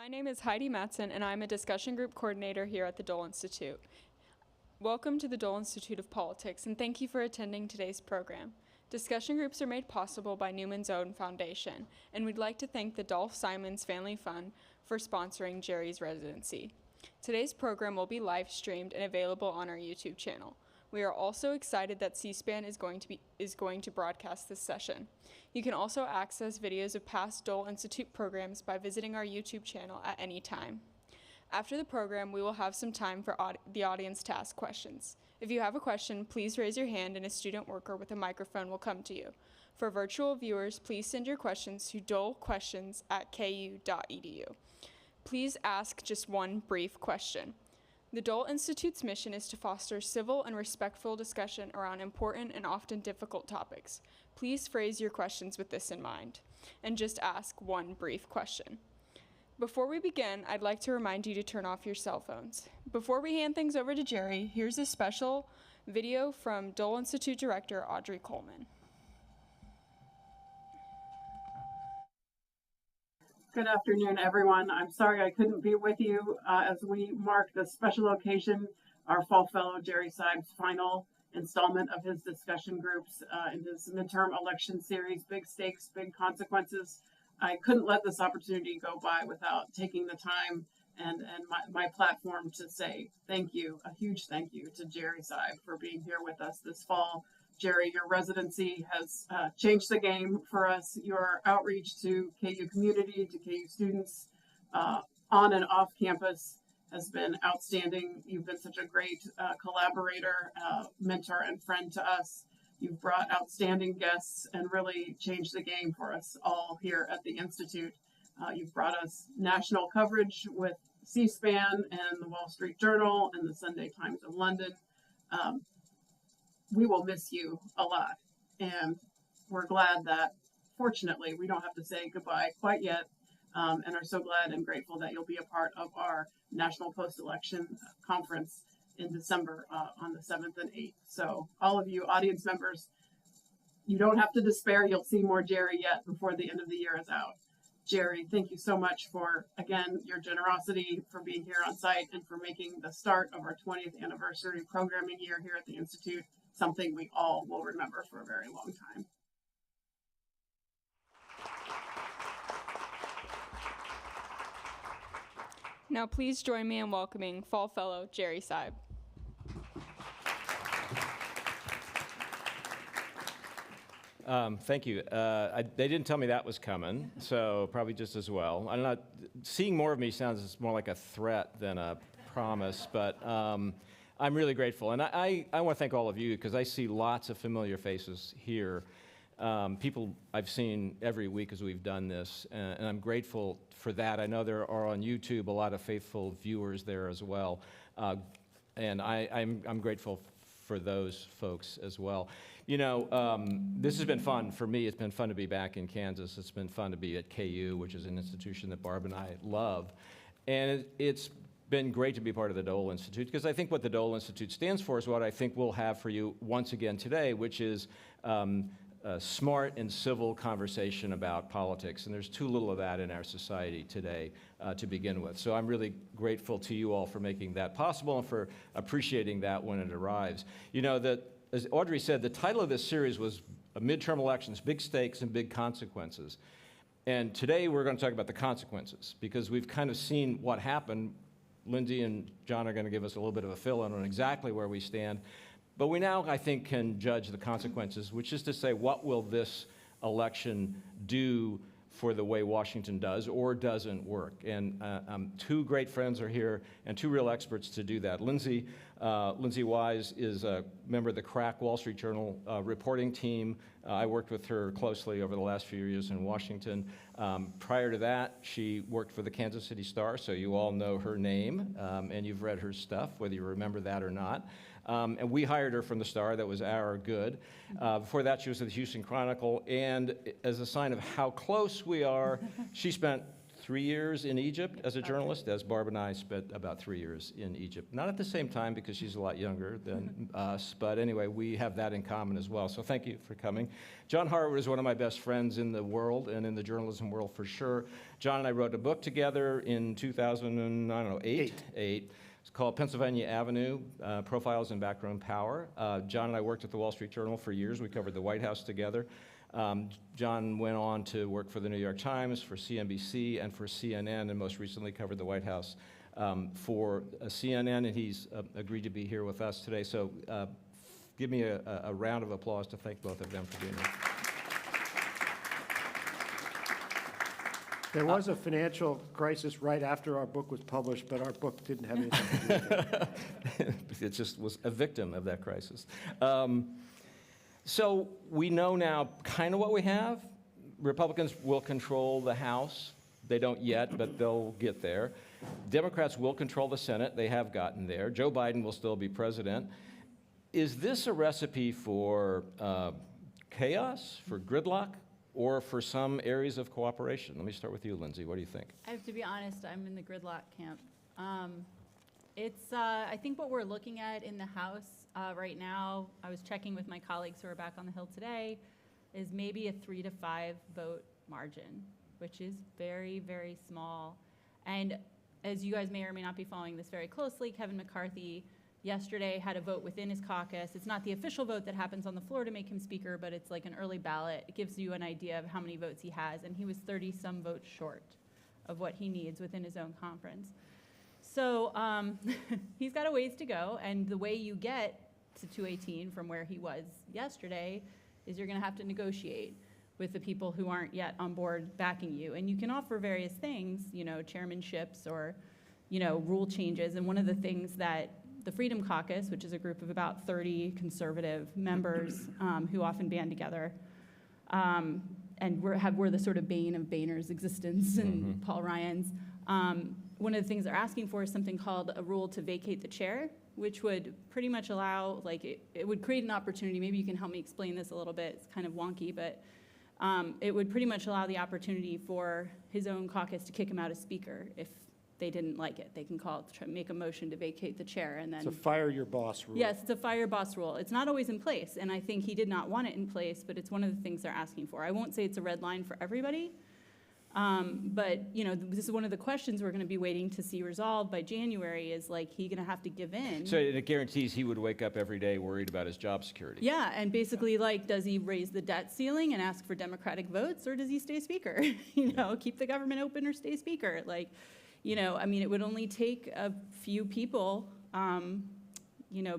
My name is Heidi Mattson, and I'm a discussion group coordinator here at the Dole Institute. Welcome to the Dole Institute of Politics, and thank you for attending today's program. Discussion groups are made possible by Newman's Own Foundation, and we'd like to thank the Dolph Simons Family Fund for sponsoring Jerry's residency. Today's program will be live streamed and available on our YouTube channel. We are also excited that C-SPAN is going to broadcast this session. You can also access videos of past Dole Institute programs by visiting our YouTube channel at any time. After the program, we will have some time for the audience to ask questions. If you have a question, please raise your hand and a student worker with a microphone will come to you. For virtual viewers, please send your questions to dolequestions@ku.edu. Please ask just one brief question. The Dole Institute's mission is to foster civil and respectful discussion around important and often difficult topics. Please phrase your questions with this in mind, and just ask one brief question. Before we begin, I'd like to remind you to turn off your cell phones. Before we hand things over to Jerry, here's a special video from Dole Institute Director Audrey Coleman. Good afternoon, everyone. I'm sorry I couldn't be with you as we mark the special occasion, our fall fellow Jerry Seib's final installment of his discussion groups in his midterm election series, Big Stakes, Big Consequences. I couldn't let this opportunity go by without taking the time and my platform to say thank you, a huge thank you to Jerry Seib for being here with us this fall. Jerry, your residency has changed the game for us. Your outreach to KU community, to KU students on and off campus has been outstanding. You've been such a great collaborator, mentor, and friend to us. You've brought outstanding guests and really changed the game for us all here at the Institute. You've brought us national coverage with C-SPAN and the Wall Street Journal and the Sunday Times of London. We will miss you a lot, and we're glad that, fortunately, we don't have to say goodbye quite yet, and are so glad and grateful that you'll be a part of our National Post-Election Conference in December on the 7th and 8th. So all of you audience members, you don't have to despair. You'll see more Jerry yet before the end of the year is out. Jerry, thank you so much for, again, your generosity, for being here on site, and for making the start of our 20th anniversary programming year here at the Institute something we all will remember for a very long time. Now please join me in welcoming Fall Fellow Jerry Seib. Thank you. They didn't tell me that was coming, so probably just as well. I'm not seeing more of me sounds more like a threat than a promise, but I'm really grateful. And I want to thank all of you because I see lots of familiar faces here. People I've seen every week as we've done this, and I'm grateful for that. I know there are on YouTube a lot of faithful viewers there as well, and I'm grateful for those folks as well. You know, this has been fun for me. It's been fun to be back in Kansas. It's been fun to be at KU, which is an institution that Barb and I love. And it's been great to be part of the Dole Institute, because I think what the Dole Institute stands for is what I think we'll have for you once again today, which is a smart and civil conversation about politics. And there's too little of that in our society today to begin with. So I'm really grateful to you all for making that possible and for appreciating that when it arrives. You know, as Audrey said, the title of this series was Midterm Elections, Big Stakes and Big Consequences. And today we're going to talk about the consequences, because we've kind of seen what happened. Lindsay and John are going to give us a little bit of a fill-in on exactly where we stand. But we now, I think, can judge the consequences, which is to say, what will this election do for the way Washington does or doesn't work? And two great friends are here and two real experts to do that. Lindsay Wise is a member of the crack Wall Street Journal reporting team. I worked with her closely over the last few years in Washington. Prior to that, she worked for the Kansas City Star, so you all know her name, and you've read her stuff, whether you remember that or not. And we hired her from the Star. That was our good. Before that, she was at the Houston Chronicle. And as a sign of how close we are, she spent 3 years in Egypt as a journalist, as Barb and I spent about 3 years in Egypt. Not at the same time because she's a lot younger than us, but anyway, we have that in common as well. So thank you for coming. John Harwood is one of my best friends in the world and in the journalism world for sure. John and I wrote a book together in 2008. It's called Pennsylvania Avenue, Profiles in Backroom Power. John and I worked at the Wall Street Journal for years. We covered the White House together. John went on to work for the New York Times, for CNBC, and for CNN, and most recently covered the White House for CNN, and he's agreed to be here with us today. So give me a round of applause to thank both of them for being here. There was a financial crisis right after our book was published, but our book didn't have anything to do with it. It just was a victim of that crisis. So we know now kind of what we have. Republicans will control the House. They don't yet, but they'll get there. Democrats will control the Senate. They have gotten there. Joe Biden will still be president. Is this a recipe for chaos, for gridlock, or for some areas of cooperation? Let me start with you, Lindsay. What do you think? I have to be honest, I'm in the gridlock camp. I think what we're looking at in the House right now, I was checking with my colleagues who are back on the Hill today, is maybe a 3 to 5 vote margin, which is very, very small. And as you guys may or may not be following this very closely, Kevin McCarthy yesterday had a vote within his caucus. It's not the official vote that happens on the floor to make him speaker, but it's like an early ballot. It gives you an idea of how many votes he has, and he was 30-some votes short of what he needs within his own conference. So he's got a ways to go, and the way you get to 218 from where he was yesterday is you're going to have to negotiate with the people who aren't yet on board backing you. And you can offer various things, chairmanships or, rule changes. And one of the things that the Freedom Caucus, which is a group of about 30 conservative members who often band together, and we're the sort of bane of Boehner's existence and Paul Ryan's. One of the things they're asking for is something called a rule to vacate the chair, which would pretty much allow, it would create an opportunity. Maybe you can help me explain this a little bit. It's kind of wonky, but it would pretty much allow the opportunity for his own caucus to kick him out as speaker if they didn't like it. They can make a motion to vacate the chair, and then It's a fire your boss rule. Yes, it's a fire boss rule. It's not always in place, and I think he did not want it in place, but it's one of the things they're asking for. I won't say it's a red line for everybody, but this is one of the questions we're going to be waiting to see resolved by January. Is he going to have to give in? So it guarantees he would wake up every day worried about his job security. Yeah, and basically, does he raise the debt ceiling and ask for Democratic votes, or does he stay speaker? Keep the government open or stay speaker. It would only take a few people,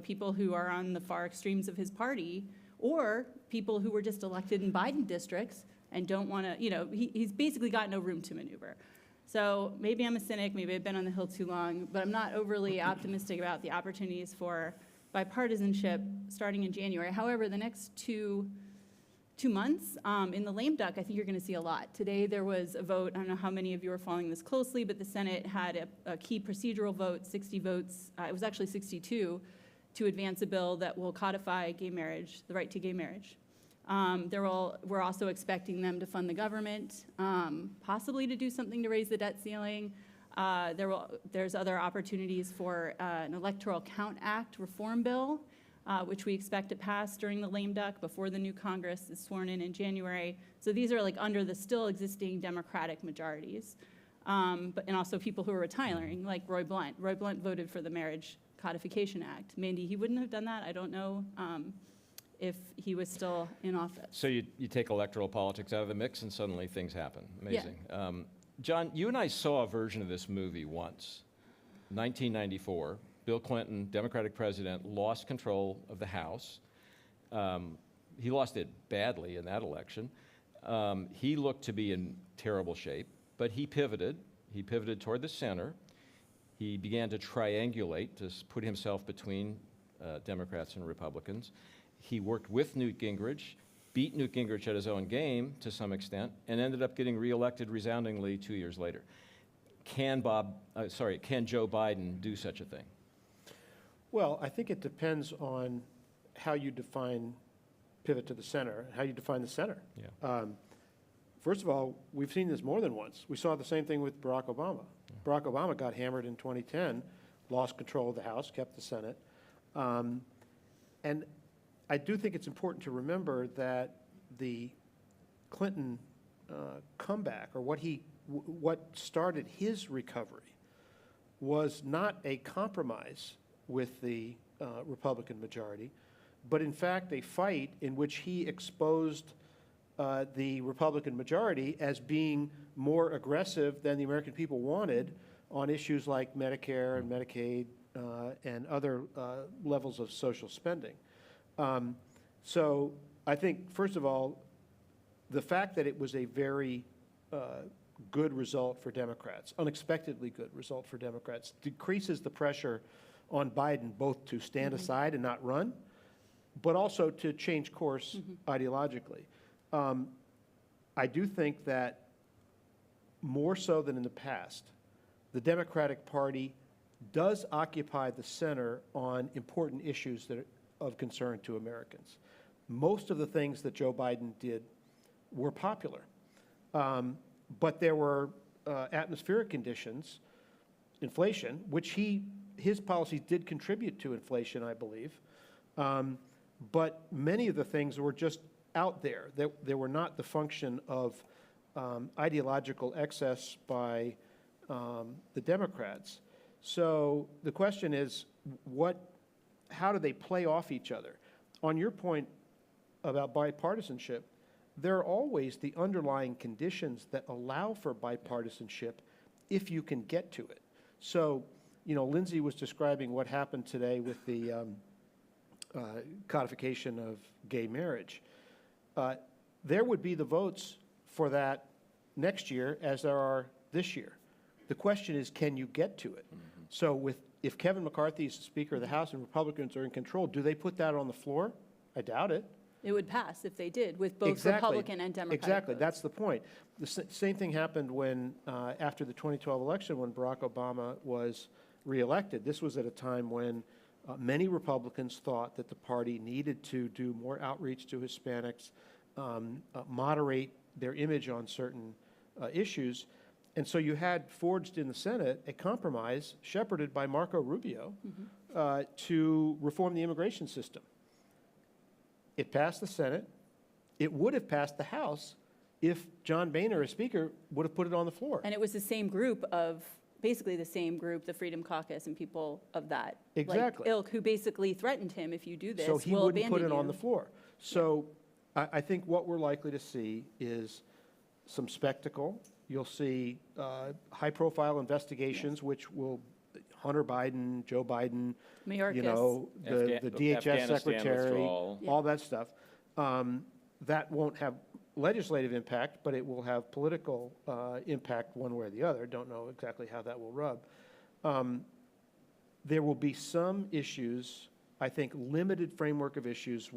people who are on the far extremes of his party, or people who were just elected in Biden districts and don't want to, he's basically got no room to maneuver. So maybe I'm a cynic, maybe I've been on the Hill too long, but I'm not overly optimistic about the opportunities for bipartisanship starting in January. However, the next two months, in the lame duck, I think you're going to see a lot. Today there was a vote, I don't know how many of you are following this closely, but the Senate had a key procedural vote, 60 votes, it was actually 62, to advance a bill that will codify gay marriage, the right to gay marriage. We're also expecting them to fund the government, possibly to do something to raise the debt ceiling. There's other opportunities for an Electoral Count Act reform bill, which we expect to pass during the lame duck before the new Congress is sworn in January. So these are under the still existing Democratic majorities. And also people who are retiring, like Roy Blunt. Roy Blunt voted for the Marriage Codification Act. Mandy, he wouldn't have done that. I don't know if he was still in office. So you take electoral politics out of the mix and suddenly things happen. Amazing. Yeah. John, you and I saw a version of this movie once, 1994. Bill Clinton, Democratic president, lost control of the House. He lost it badly in that election. He looked to be in terrible shape, but he pivoted. He pivoted toward the center. He began to triangulate, to put himself between Democrats and Republicans. He worked with Newt Gingrich, beat Newt Gingrich at his own game to some extent, and ended up getting reelected resoundingly 2 years later. Can Joe Biden do such a thing? Well, I think it depends on how you define pivot to the center, how you define the center. Yeah. first of all, we've seen this more than once. We saw the same thing with Barack Obama. Barack Obama got hammered in 2010, lost control of the House, kept the Senate. And I do think it's important to remember that the Clinton comeback, or what started his recovery, was not a compromise with the Republican majority, but in fact a fight in which he exposed the Republican majority as being more aggressive than the American people wanted on issues like Medicare and Medicaid and other levels of social spending. So I think, first of all, the fact that it was a very good result for Democrats, unexpectedly good result for Democrats, decreases the pressure on Biden both to stand aside and not run, but also to change course ideologically. I do think that more so than in the past, the Democratic Party does occupy the center on important issues that are of concern to Americans. Most of the things that Joe Biden did were popular, but there were atmospheric conditions, inflation, which his policies did contribute to inflation, I believe, but many of the things were just out there. They were not the function of ideological excess by the Democrats. So the question is, how do they play off each other? On your point about bipartisanship, there are always the underlying conditions that allow for bipartisanship if you can get to it. So, Lindsay was describing what happened today with the codification of gay marriage. There would be the votes for that next year as there are this year. The question is, can you get to it? So if Kevin McCarthy is the Speaker of the House and Republicans are in control, do they put that on the floor? I doubt it. It would pass if they did, with both Republican and Democratic Exactly, votes. that's the point. The same thing happened when, after the 2012 election, when Barack Obama was reelected. This was at a time when many Republicans thought that the party needed to do more outreach to Hispanics, moderate their image on certain issues. And so you had forged in the Senate a compromise shepherded by Marco Rubio to reform the immigration system. It passed the Senate. It would have passed the House if John Boehner, as Speaker, would have put it on the floor. And it was the same group basically the same group, the Freedom Caucus and people of that Exactly. ilk, who basically threatened him, if you do this, so he we'll wouldn't put it abandon on the floor. So I think what we're likely to see is some spectacle. You'll see high-profile investigations, which will Hunter Biden, Joe Biden, Mayorkas. the DHS secretary, Yeah. all that stuff. That won't have legislative impact, but it will have political impact one way or the other. Don't know exactly how that will rub. There will be some issues, I think, limited framework of issues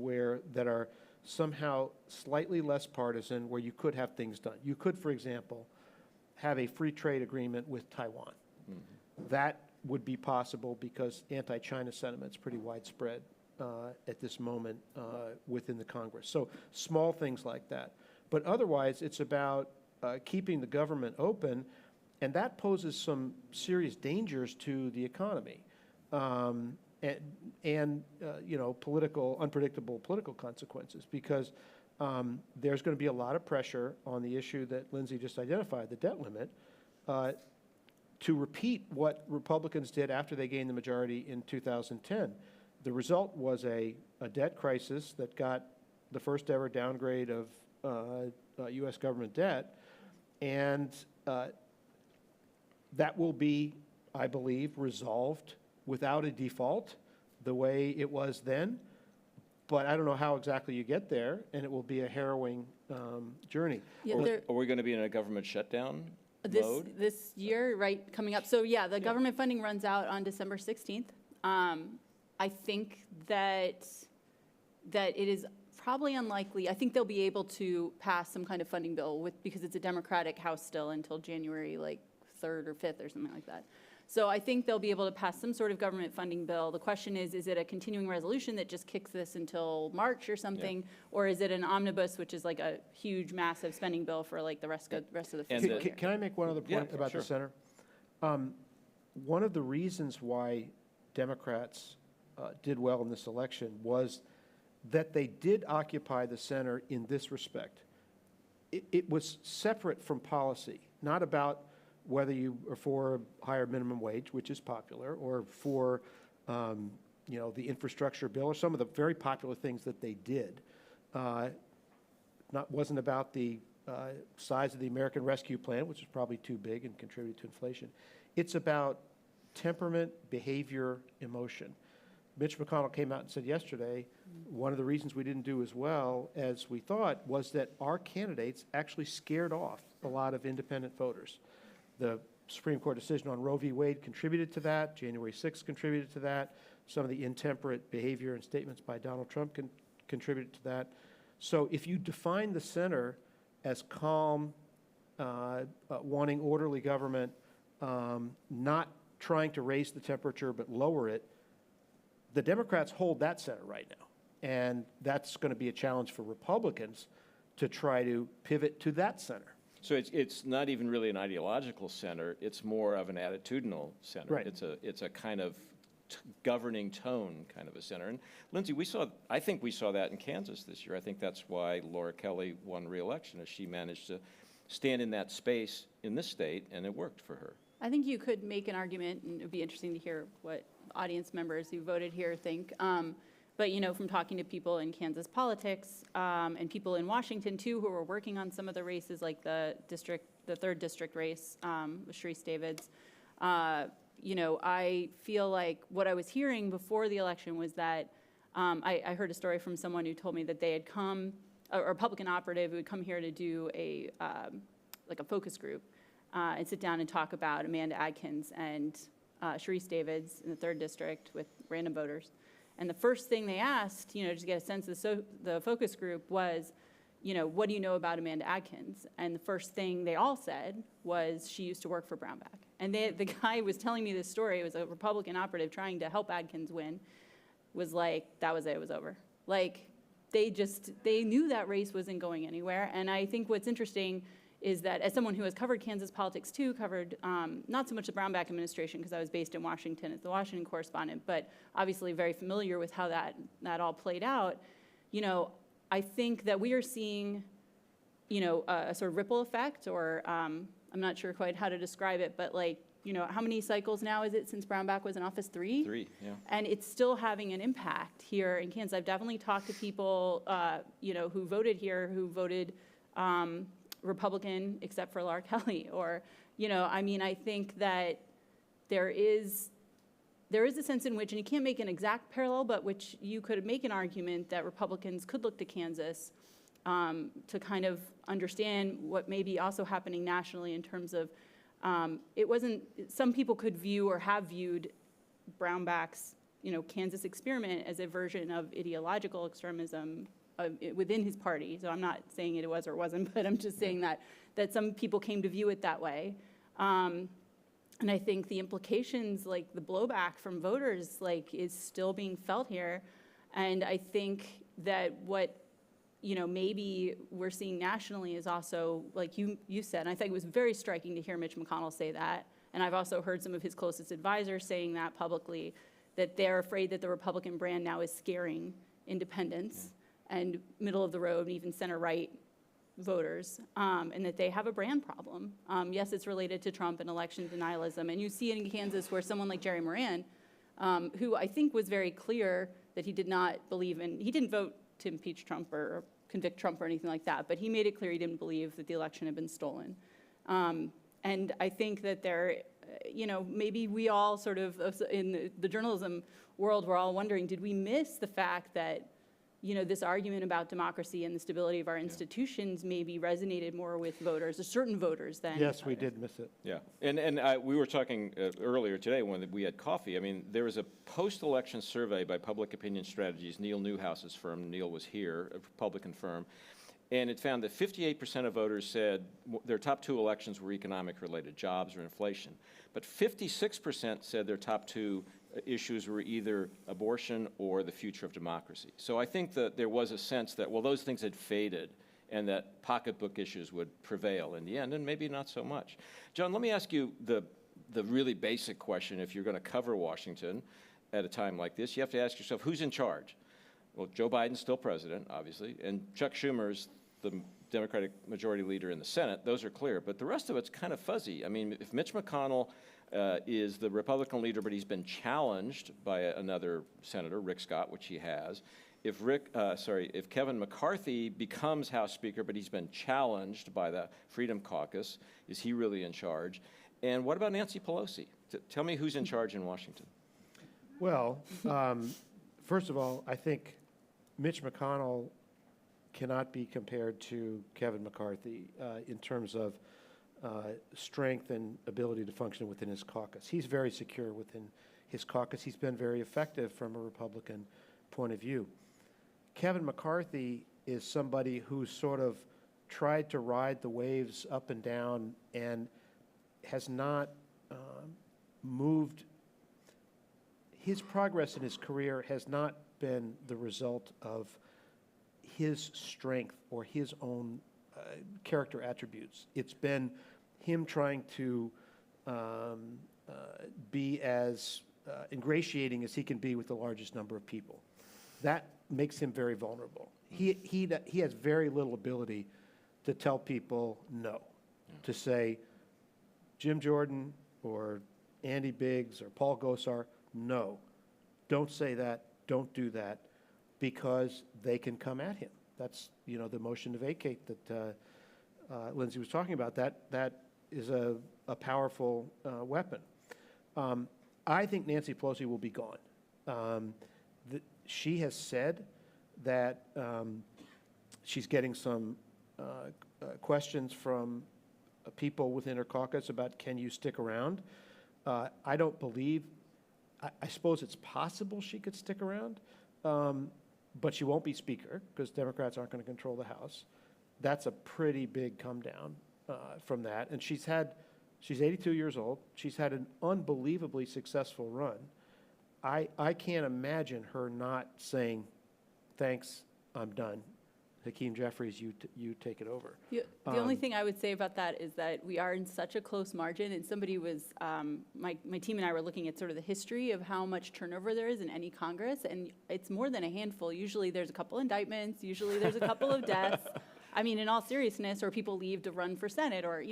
that are somehow slightly less partisan, where you could have things done. You could, for example, have a free trade agreement with Taiwan. That would be possible because anti-China sentiment's pretty widespread at this moment within the Congress. So small things like that. But otherwise, it's about keeping the government open, and that poses some serious dangers to the economy and unpredictable political consequences, because there's going to be a lot of pressure on the issue that Lindsay just identified, the debt limit, to repeat what Republicans did after they gained the majority in 2010. The result was a debt crisis that got the first ever downgrade of U.S. government debt, and that will be, I believe, resolved without a default the way it was then. But I don't know how exactly you get there, and it will be a harrowing journey. Yeah, Are we going to be in a government shutdown mode? This year, right, coming up. So yeah, the government funding runs out on December 16th. I think that it is probably unlikely. I think they'll be able to pass some kind of funding bill because it's a Democratic House still until January 3rd or 5th or something like that. So I think they'll be able to pass some sort of government funding bill. The question is it a continuing resolution that just kicks this until March or something? Or is it an omnibus, which is like a huge, massive spending bill for like the rest of the fiscal year? Can I make one other point about the center? One of the reasons why Democrats did well in this election was that they did occupy the center in this respect. It was separate from policy, not about whether you are for a higher minimum wage, which is popular, or for the infrastructure bill, or some of the very popular things that they did. Wasn't about the size of the American Rescue Plan, which is probably too big and contributed to inflation. It's about temperament, behavior, emotion. Mitch McConnell came out and said yesterday, one of the reasons we didn't do as well as we thought was that our candidates actually scared off a lot of independent voters. The Supreme Court decision on Roe v. Wade contributed to that. January 6th contributed to that. Some of the intemperate behavior and statements by Donald Trump contributed to that. So if you define the center as calm, wanting orderly government, not trying to raise the temperature but lower it, the Democrats hold that center right now. And that's going to be a challenge for Republicans to try to pivot to that center. So it's not even really an ideological center. It's more of an attitudinal center. Right. It's a kind of governing tone kind of a center. And Lindsay, I think we saw that in Kansas this year. I think that's why Laura Kelly won re-election, as she managed to stand in that space in this state, and it worked for her. I think you could make an argument, and it would be interesting to hear what audience members who voted here think. But, from talking to people in Kansas politics and people in Washington, too, who were working on some of the races, like the 3rd district race with Sharice Davids, I feel like what I was hearing before the election was that I heard a story from someone who told me that they had come, a Republican operative who had come here to do a focus group and sit down and talk about Amanda Adkins and Sharice Davids in the 3rd district with random voters. And the first thing they asked, just to get a sense of the focus group was, what do you know about Amanda Adkins? And the first thing they all said was she used to work for Brownback. And the guy who was telling me this story, it was a Republican operative trying to help Adkins win, was like, that was it was over. Like, they knew that race wasn't going anywhere. And I think what's interesting is that as someone who has covered Kansas politics too, covered not so much the Brownback administration because I was based in Washington as the Washington correspondent, but obviously very familiar with how that all played out, I think that we are seeing, a sort of ripple effect, or I'm not sure quite how to describe it, but how many cycles now is it since Brownback was in office? 3? 3, yeah. And it's still having an impact here in Kansas. I've definitely talked to people, who voted here, who voted Republican except for Laura Kelly, or, I think that there is a sense in which, and you can't make an exact parallel, but which you could make an argument that Republicans could look to Kansas to kind of understand what may be also happening nationally in terms of, some people could view or have viewed Brownback's, Kansas experiment as a version of ideological extremism within his party. So I'm not saying it was or wasn't, but I'm just saying that some people came to view it that way. And I think the implications, like the blowback from voters, is still being felt here. And I think that what, maybe we're seeing nationally is also, like you said, and I think it was very striking to hear Mitch McConnell say that. And I've also heard some of his closest advisors saying that publicly, that they're afraid that the Republican brand now is scaring independents and middle of the road, and even center-right voters, and that they have a brand problem. Yes, it's related to Trump and election denialism, and you see it in Kansas where someone like Jerry Moran, who I think was very clear that he did not believe in, he didn't vote to impeach Trump or convict Trump or anything like that, but he made it clear he didn't believe that the election had been stolen. And I think that maybe we all sort of, in the journalism world, we're all wondering, did we miss the fact that this argument about democracy and the stability of our institutions maybe resonated more with voters, or certain voters, than Yes, we others. did miss it. Yeah, and we were talking earlier today when we had coffee. I mean, there was a post-election survey by Public Opinion Strategies, Neil Newhouse's firm. Neil was here, a Republican firm. And it found that 58% of voters said their top 2 elections were economic-related, jobs or inflation. But 56% said their top 2 issues were either abortion or the future of democracy. So I think that there was a sense that, well, those things had faded and that pocketbook issues would prevail in the end, and maybe not so much. John, let me ask you the really basic question. If you're going to cover Washington at a time like this, you have to ask yourself, who's in charge? Well, Joe Biden's still president, obviously, and Chuck Schumer's the Democratic majority leader in the Senate. Those are clear, but the rest of it's kind of fuzzy. I mean, if Mitch McConnell is the Republican leader, but he's been challenged by another senator, Rick Scott, which he has. If Kevin McCarthy becomes House Speaker, but he's been challenged by the Freedom Caucus, is he really in charge? And what about Nancy Pelosi? Tell me who's in charge in Washington. Well, first of all, I think Mitch McConnell cannot be compared to Kevin McCarthy in terms of strength and ability to function within his caucus. He's very secure within his caucus. He's been very effective from a Republican point of view. Kevin McCarthy is somebody who sort of tried to ride the waves up and down and has not moved. His progress in his career has not been the result of his strength or his own character attributes. It's been him trying to be as ingratiating as he can be with the largest number of people. That makes him very vulnerable. He has very little ability to tell people no, to say, Jim Jordan or Andy Biggs or Paul Gosar, no, don't say that, don't do that, because they can come at him. That's, the motion to vacate that Lindsay was talking about. That is a powerful weapon. I think Nancy Pelosi will be gone. She has said that she's getting some questions from people within her caucus about, can you stick around? I don't believe, I suppose it's possible she could stick around, but she won't be Speaker because Democrats aren't going to control the House. That's a pretty big come down from that. And she's 82 years old. She's had an unbelievably successful run. I can't imagine her not saying, thanks, I'm done. Hakeem Jeffries, you take it over. The only thing I would say about that is that we are in such a close margin, and somebody was, my team and I were looking at sort of the history of how much turnover there is in any Congress, and it's more than a handful. Usually there's a couple indictments, usually there's a couple of deaths. I mean, in all seriousness, or people leave to run for Senate, or,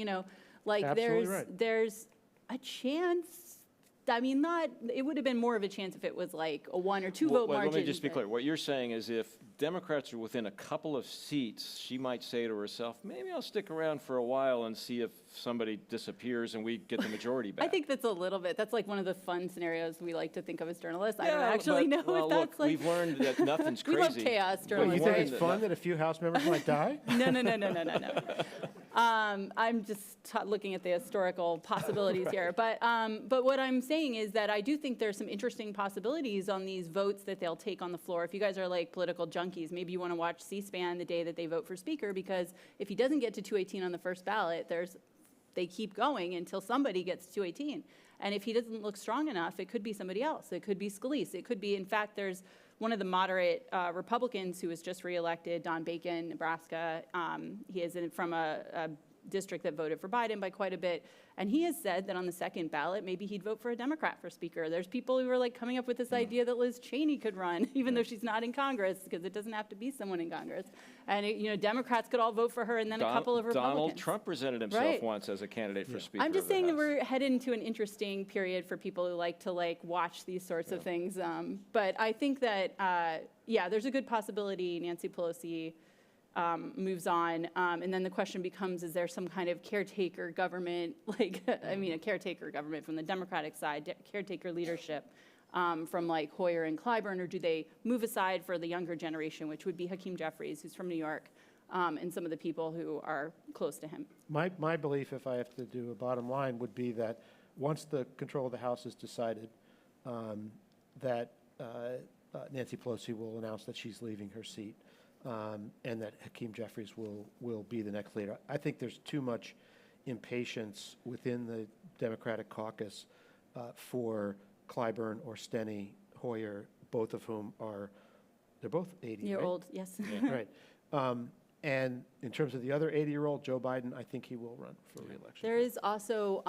there's a chance. I mean, it would have been more of a chance if it was like a 1 or 2 vote margin. Let me just be clear. What you're saying is if Democrats are within a couple of seats, she might say to herself, maybe I'll stick around for a while and see if somebody disappears and we get the majority back. I think that's a little bit. That's like one of the fun scenarios we like to think of as journalists. I don't actually know if that's like. We've learned that nothing's crazy. We love chaos, journalists. You think it's fun that a few House members might die? No. I'm just looking at the historical possibilities here. But what I'm saying is that I do think there's some interesting possibilities on these votes that they'll take on the floor. If you guys are like political junkies, maybe you want to watch C-SPAN the day that they vote for Speaker, because if he doesn't get to 218 on the first ballot, they keep going until somebody gets to 218. And if he doesn't look strong enough, it could be somebody else. It could be Scalise. It could be, in fact, there's one of the moderate Republicans who was just reelected, Don Bacon, Nebraska. He is from a district that voted for Biden by quite a bit. And he has said that on the second ballot, maybe he'd vote for a Democrat for Speaker. There's people who are like coming up with this idea that Liz Cheney could run, even though she's not in Congress, because it doesn't have to be someone in Congress. And Democrats could all vote for her, and then a couple of Republicans. Donald Trump presented himself once as a candidate for Speaker. I'm just saying that we're headed into an interesting period for people who like to watch these sorts of things. But I think that there's a good possibility Nancy Pelosi moves on, and then the question becomes, is there some kind of caretaker government, a caretaker government from the Democratic side, caretaker leadership from Hoyer and Clyburn, or do they move aside for the younger generation, which would be Hakeem Jeffries, who's from New York, and some of the people who are close to him? My belief, if I have to do a bottom line, would be that once the control of the House is decided, that Nancy Pelosi will announce that she's leaving her seat. and that Hakeem Jeffries will be the next leader. I think there's too much impatience within the Democratic caucus for Clyburn or Steny Hoyer, both of whom they're both 80, You're right? old, yes. Yeah, right. And in terms of the other 80-year-old, Joe Biden, I think he will run for re-election. There is also,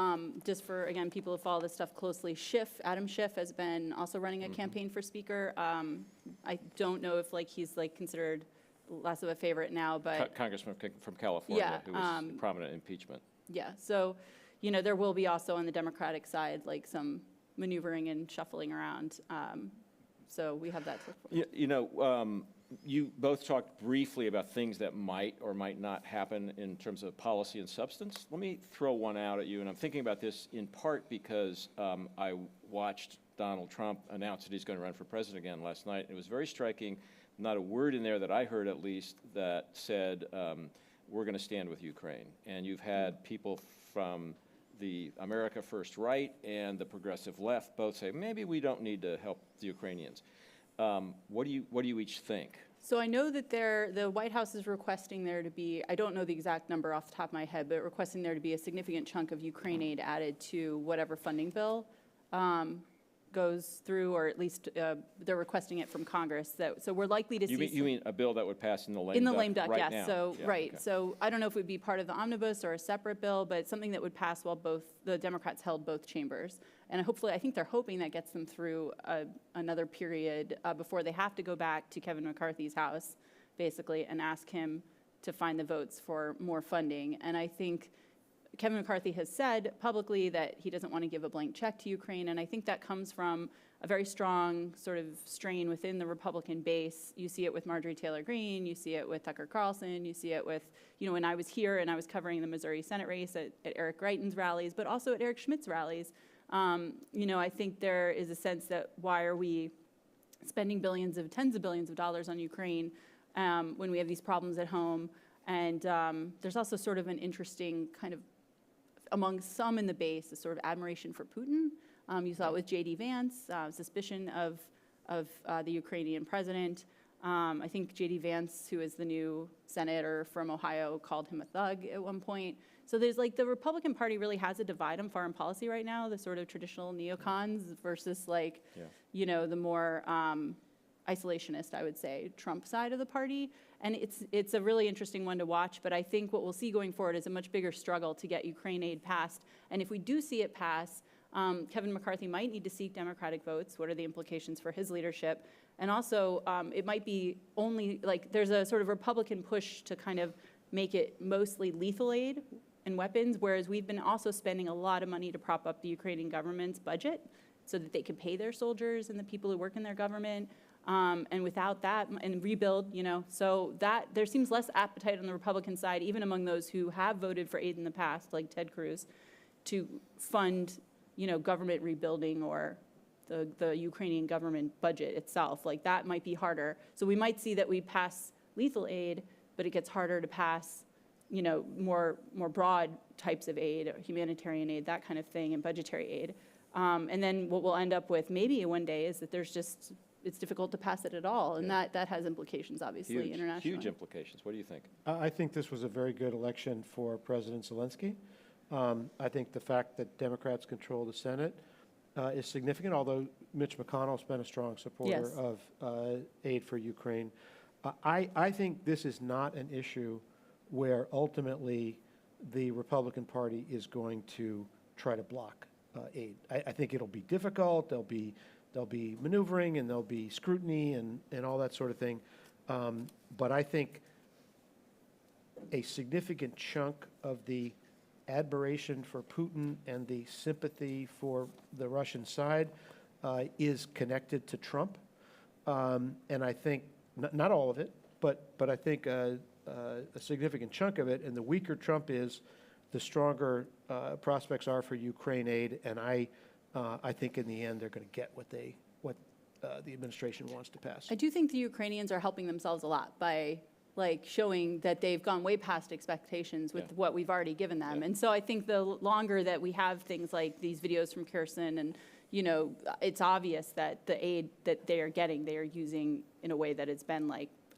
just for, again, people who follow this stuff closely, Adam Schiff has been also running a campaign for speaker. I don't know if he's considered less of a favorite now, but Congressman from California, Yeah, who was prominent in impeachment. yeah. So, there will be also on the Democratic side, some maneuvering and shuffling around. So we have that to look forward. You both talked briefly about things that might or might not happen in terms of policy and substance. Let me throw one out at you, and I'm thinking about this in part because I watched Donald Trump announce that he's going to run for president again last night. It was very striking, not a word in there that I heard at least that said, we're going to stand with Ukraine. And you've had people from the America First right and the progressive left both say, maybe we don't need to help the Ukrainians. What do you each think? So I know that the White House is requesting there to be, I don't know the exact number off the top of my head, but requesting there to be a significant chunk of Ukraine aid added to whatever funding bill goes through, or at least they're requesting it from Congress. So we're likely to see. You mean a bill that would pass in the lame duck right yes. now? So Yeah, right. okay. So I don't know if it would be part of the omnibus or a separate bill, but something that would pass while both the Democrats held both chambers. And hopefully, I think they're hoping that gets them through another period before they have to go back to Kevin McCarthy's house, basically, and ask him to find the votes for more funding. And I think Kevin McCarthy has said publicly that he doesn't want to give a blank check to Ukraine, and I think that comes from a very strong sort of strain within the Republican base. You see it with Marjorie Taylor Greene, you see it with Tucker Carlson, you see it with, when I was here and I was covering the Missouri Senate race at Eric Greitens' rallies, but also at Eric Schmidt's rallies. I think there is a sense that why are we spending tens of billions of dollars on Ukraine when we have these problems at home? And there's also sort of an interesting kind of, among some in the base, a sort of admiration for Putin. You saw it with J.D. Vance, suspicion of the Ukrainian president. I think J.D. Vance, who is the new senator from Ohio, called him a thug at one point. So there's the Republican Party really has a divide on foreign policy right now, the sort of traditional neocons versus the more isolationist, I would say, Trump side of the party. And it's a really interesting one to watch, but I think what we'll see going forward is a much bigger struggle to get Ukraine aid passed. And if we do see it pass, Kevin McCarthy might need to seek Democratic votes. What are the implications for his leadership? And also, it might be only, there's a sort of Republican push to kind of make it mostly lethal aid and weapons, whereas we've been also spending a lot of money to prop up the Ukrainian government's budget so that they can pay their soldiers and the people who work in their government. And without that, and rebuild, so that there seems less appetite on the Republican side, even among those who have voted for aid in the past, like Ted Cruz, to fund, government rebuilding or the Ukrainian government budget itself. That might be harder. So we might see that we pass lethal aid, but it gets harder to pass, more broad types of aid, humanitarian aid, that kind of thing, and budgetary aid. And then what we'll end up with maybe one day is that it's difficult to pass it at all, and that has implications, obviously, internationally. Huge implications. What do you think? I think this was a very good election for President Zelensky. I think the fact that Democrats control the Senate is significant, although Mitch McConnell's been a strong supporter of aid for Ukraine. I think this is not an issue where ultimately the Republican Party is going to try to block aid. I think it'll be difficult. There'll be maneuvering and there'll be scrutiny and all that sort of thing. But I think a significant chunk of the admiration for Putin and the sympathy for the Russian side is connected to Trump. And I think, not all of it, but I think a significant chunk of it, and the weaker Trump is, the stronger prospects are for Ukraine aid. And I think in the end they're going to get what the administration wants to pass. I do think the Ukrainians are helping themselves a lot by showing that they've gone way past expectations with what we've already given them. Yeah. And so I think the longer that we have things like these videos from Kirsten and, it's obvious that the aid that they are getting, they are using in a way that has been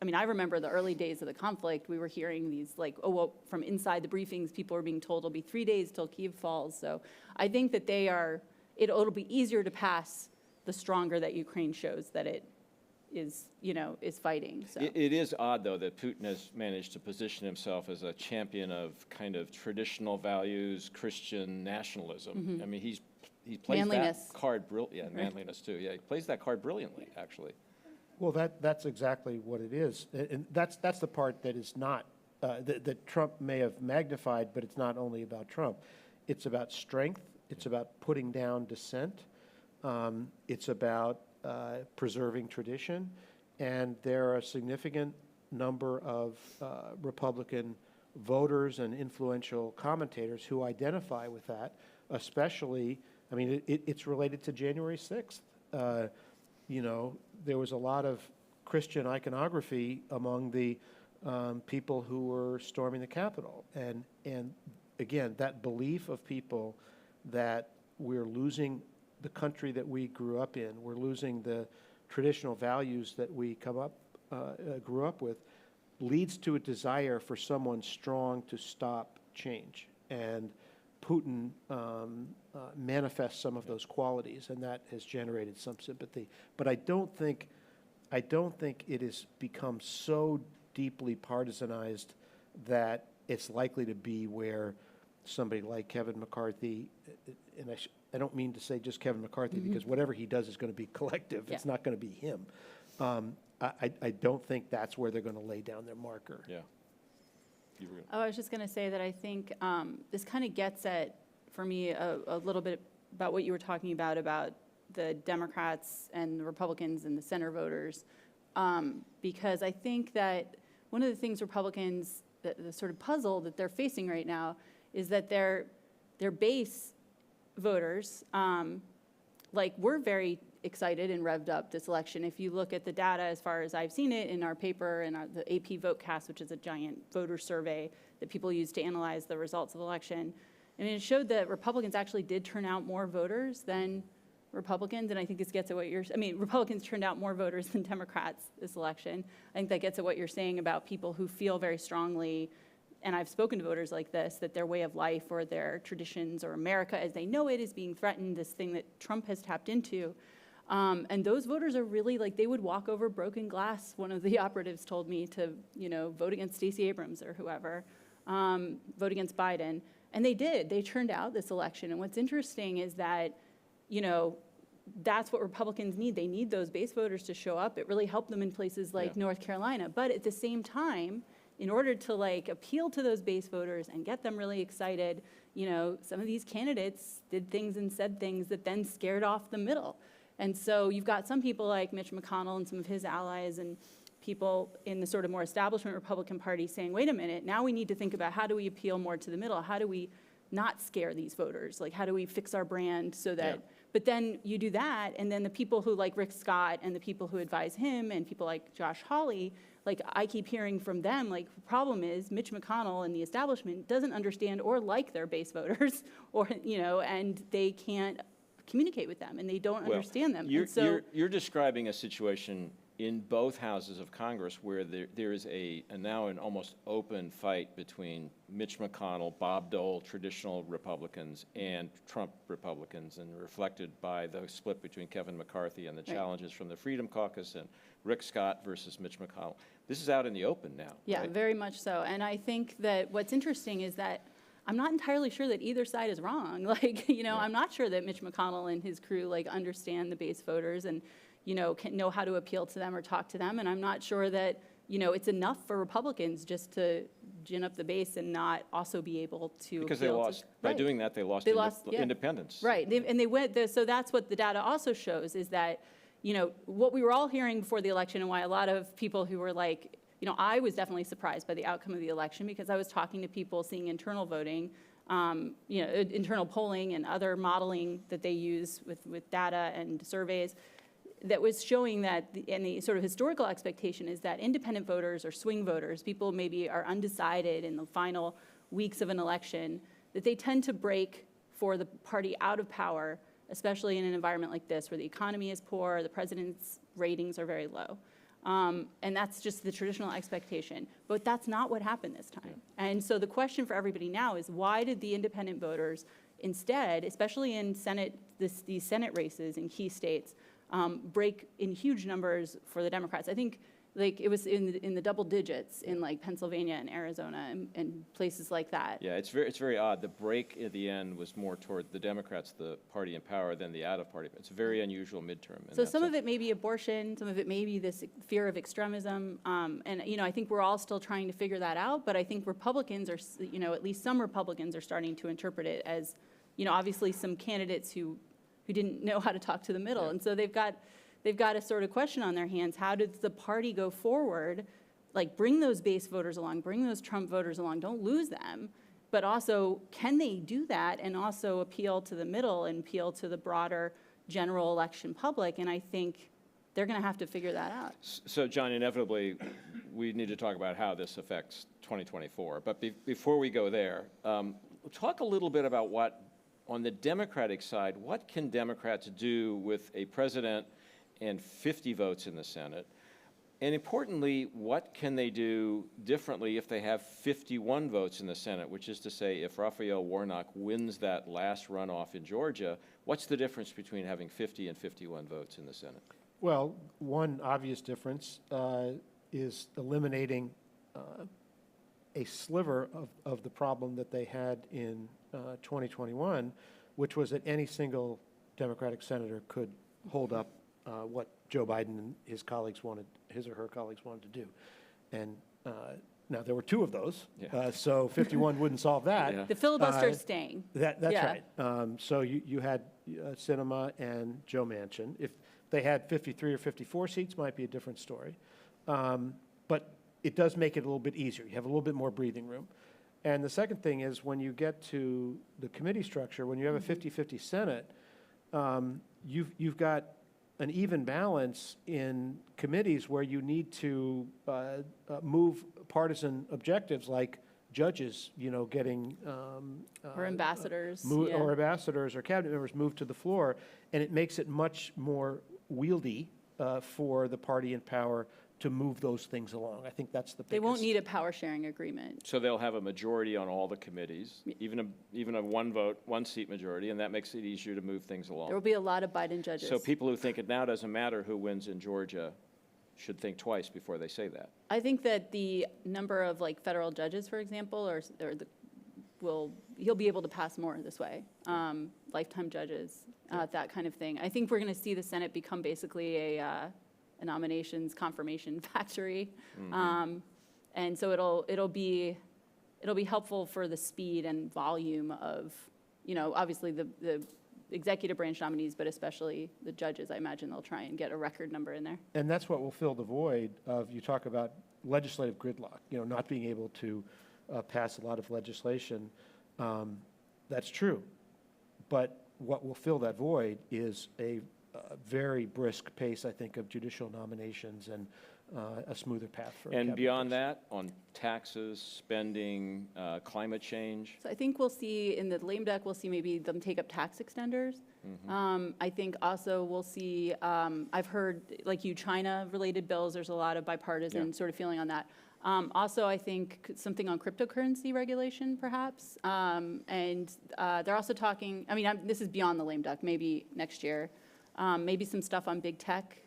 I mean, I remember the early days of the conflict, we were hearing these like, oh, well, from inside the briefings, people were being told it'll be 3 days till Kyiv falls. So I think that it'll be easier to pass the stronger that Ukraine shows that it is, is fighting. So. It is odd, though, that Putin has managed to position himself as a champion of kind of traditional values, Christian nationalism. Mm-hmm. I mean, he plays Manliness. that card brilliantly. Yeah, manliness too. Yeah, he plays that card brilliantly, actually. Well, that's exactly what it is. And that's the part that is not, that Trump may have magnified, but it's not only about Trump. It's about strength. It's about putting down dissent. It's about preserving tradition. And there are a significant number of Republican voters and influential commentators who identify with that, especially, I mean, it's related to January 6th. There was a lot of Christian iconography among the people who were storming the Capitol. And again, that belief of people that we're losing the country that we grew up in, we're losing the traditional values that we grew up with, leads to a desire for someone strong to stop change. And Putin manifests some of those qualities, and that has generated some sympathy. But I don't think it has become so deeply partisanized that it's likely to be where somebody like Kevin McCarthy, and I don't mean to say just Kevin McCarthy, mm-hmm. because whatever he does is going to be collective. Yeah. It's not going to be him. I don't think that's where they're going to lay down their marker. Yeah. I was just going to say that I think this kind of gets at, for me, a little bit about what you were talking about the Democrats and the Republicans and the center voters, because I think that one of the things Republicans, the sort of puzzle that they're facing right now, is that their base voters, we're very excited and revved up this election. If you look at the data, as far as I've seen it in our paper and the AP VoteCast, which is a giant voter survey that people use to analyze the results of the election, I mean, it showed that Republicans actually did turn out more voters than Republicans, and I think this gets at what Republicans turned out more voters than Democrats this election. I think that gets at what you're saying about people who feel very strongly, and I've spoken to voters like this, that their way of life or their traditions or America as they know it is being threatened, this thing that Trump has tapped into. And those voters are really, they would walk over broken glass, one of the operatives told me, to, vote against Stacey Abrams or whoever, vote against Biden. And they did. They turned out this election. And what's interesting is that, that's what Republicans need. They need those base voters to show up. It really helped them in places like North Carolina. But at the same time, in order to appeal to those base voters and get them really excited, some of these candidates did things and said things that then scared off the middle. And so you've got some people like Mitch McConnell and some of his allies and people in the sort of more establishment Republican Party saying, wait a minute, now we need to think about how do we appeal more to the middle? How do we not scare these voters? How do we fix our brand so that, but then you do that, and then the people who like Rick Scott and the people who advise him and people like Josh Hawley, I keep hearing from them, the problem is Mitch McConnell and the establishment doesn't understand or like their base voters, or, and they can't communicate with them and they don't understand them. You're describing a situation in both houses of Congress where there is now an almost open fight between Mitch McConnell, Bob Dole, traditional Republicans, and Trump Republicans, and reflected by the split between Kevin McCarthy and the challenges from the Freedom Caucus and Rick Scott versus Mitch McConnell. This is out in the open now. Yeah, right? Very much so. And I think that what's interesting is that I'm not entirely sure that either side is wrong. I'm not sure that Mitch McConnell and his crew understand the base voters and can know how to appeal to them or talk to them. And I'm not sure that, it's enough for Republicans just to gin up the base and not also be able to because they lost, by doing that, they lost independence. Right, and they went, so that's what the data also shows is that, what we were all hearing before the election and why a lot of people who were I was definitely surprised by the outcome of the election because I was talking to people seeing internal voting, internal polling and other modeling that they use with data and surveys that was showing that, and the sort of historical expectation is that independent voters or swing voters, people maybe are undecided in the final weeks of an election, that they tend to break for the party out of power, especially in an environment like this where the economy is poor, the president's ratings are very low. And that's just the traditional expectation. But that's not what happened this time. And so the question for everybody now is, why did the independent voters instead, especially in these Senate races in key states, break in huge numbers for the Democrats? I think it was in the double digits in Pennsylvania and Arizona and places like that. Yeah, it's very odd. The break at the end was more toward the Democrats, the party in power, than the out-of-party. It's a very unusual midterm. So some of it may be abortion, some of it may be this fear of extremism, and I think we're all still trying to figure that out. But I think Republicans are, at least some Republicans are starting to interpret it as, obviously some candidates who didn't know how to talk to the middle, and so they've got a sort of question on their hands. How does the party go forward? Bring those base voters along, bring those Trump voters along, don't lose them. But also, can they do that and also appeal to the middle and appeal to the broader general election public? And I think they're going to have to figure that out. So, John, inevitably, we need to talk about how this affects 2024. But before we go there, talk a little bit about on the Democratic side, what can Democrats do with a president and 50 votes in the Senate? And importantly, what can they do differently if they have 51 votes in the Senate, which is to say, if Raphael Warnock wins that last runoff in Georgia, what's the difference between having 50 and 51 votes in the Senate? Well, one obvious difference is eliminating a sliver of the problem that they had in 2021, which was that any single Democratic senator could hold up what Joe Biden and his or her colleagues wanted to do. And now there were two of those, so 51 wouldn't solve that. Yeah. The filibuster is staying. That's right. So you had Sinema and Joe Manchin. If they had 53 or 54 seats, might be a different story. But it does make it a little bit easier. You have a little bit more breathing room. And the second thing is, when you get to the committee structure, when you have a 50-50 Senate, you've got an even balance in committees where you need to move partisan objectives like judges, getting or ambassadors, or ambassadors or cabinet members moved to the floor, and it makes it much more wieldy for the party in power to move those things along. I think that's the biggest. They won't need a power sharing agreement. So they'll have a majority on all the committees, even a one seat majority, and that makes it easier to move things along. There will be a lot of Biden judges. So people who think it now doesn't matter who wins in Georgia should think twice before they say that. I think that the number of federal judges, for example, he'll be able to pass more this way. Lifetime judges, that kind of thing. I think we're going to see the Senate become basically a nominations confirmation factory, and so it'll be helpful for the speed and volume of, obviously the executive branch nominees, but especially the judges. I imagine they'll try and get a record number in there. And that's what will fill the void of, you talk about legislative gridlock, not being able to pass a lot of legislation. That's true, but what will fill that void is a very brisk pace, I think, of judicial nominations and a smoother path for. And beyond that, on taxes, spending, climate change? So I think we'll see in the lame duck, we'll see maybe them take up tax extenders. I think also we'll see, I've heard China-related bills, there's a lot of bipartisan sort of feeling on that. Also, I think something on cryptocurrency regulation, perhaps. And they're also talking, this is beyond the lame duck, maybe next year. Maybe some stuff on big tech,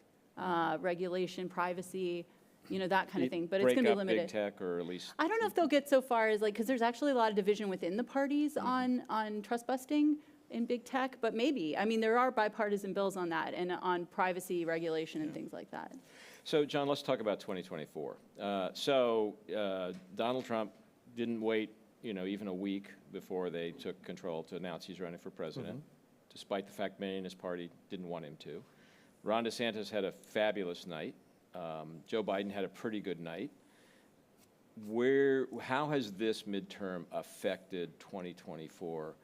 regulation, privacy, that kind of thing. But it's going to be limited. Big tech, or at least. I don't know if they'll get so far as because there's actually a lot of division within the parties on trust busting in big tech. But maybe, there are bipartisan bills on that and on privacy regulation and things like that. So, John, let's talk about 2024. Donald Trump didn't wait, even a week before they took control to announce he's running for president. Despite the fact many in his party didn't want him to. Ron DeSantis had a fabulous night. Joe Biden had a pretty good night. How has this midterm affected 2024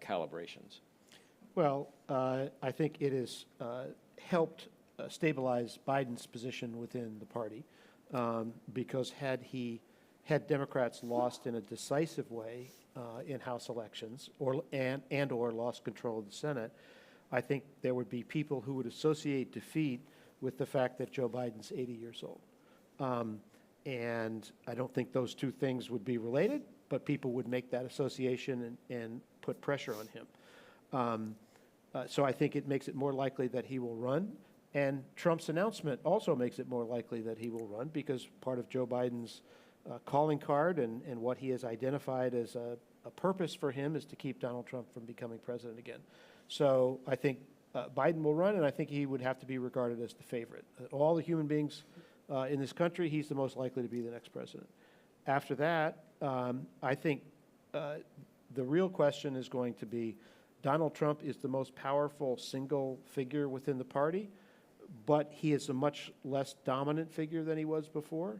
calibrations? Well, I think it has helped stabilize Biden's position within the party, because had Democrats lost in a decisive way in House elections or lost control of the Senate, I think there would be people who would associate defeat with the fact that Joe Biden's 80 years old. And I don't think those two things would be related, but people would make that association and put pressure on him. So I think it makes it more likely that he will run. And Trump's announcement also makes it more likely that he will run, because part of Joe Biden's calling card and what he has identified as a purpose for him is to keep Donald Trump from becoming president again. So I think Biden will run, and I think he would have to be regarded as the favorite. All the human beings in this country, he's the most likely to be the next president. After that, I think the real question is going to be, Donald Trump is the most powerful single figure within the party, but he is a much less dominant figure than he was before.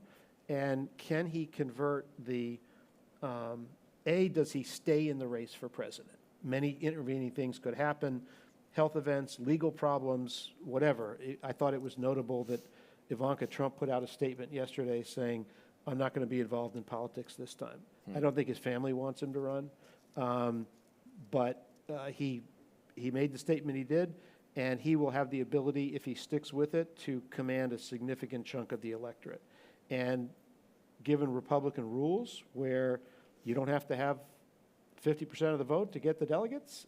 And can he convert the, does he stay in the race for president? Many intervening things could happen, health events, legal problems, whatever. I thought it was notable that Ivanka Trump put out a statement yesterday saying, I'm not going to be involved in politics this time. I don't think his family wants him to run, but he made the statement he did, and he will have the ability, if he sticks with it, to command a significant chunk of the electorate. And given Republican rules where you don't have to have 50% of the vote to get the delegates,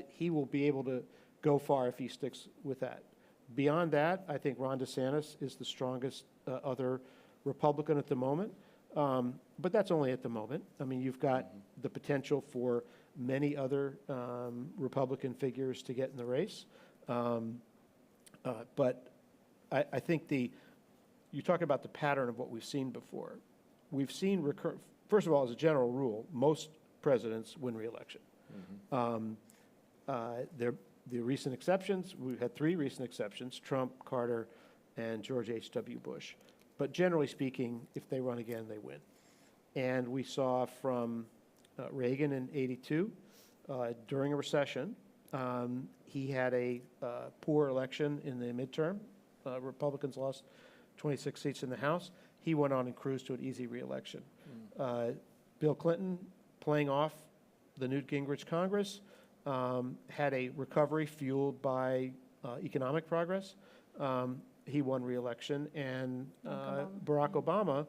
he will be able to go far if he sticks with that. Beyond that, I think Ron DeSantis is the strongest other Republican at the moment, but that's only at the moment. I mean, you've got the potential for many other Republican figures to get in the race. But I think you talk about the pattern of what we've seen before. We've seen, first of all, as a general rule, most presidents win re-election. The recent exceptions, we've had 3 recent exceptions, Trump, Carter, and George H.W. Bush. But generally speaking, if they run again, they win. And we saw from Reagan in '82, during a recession, he had a poor election in the midterm. Republicans lost 26 seats in the House. He went on and cruised to an easy re-election. Bill Clinton, playing off the Newt Gingrich Congress, had a recovery fueled by economic progress. He won re-election, and Barack Obama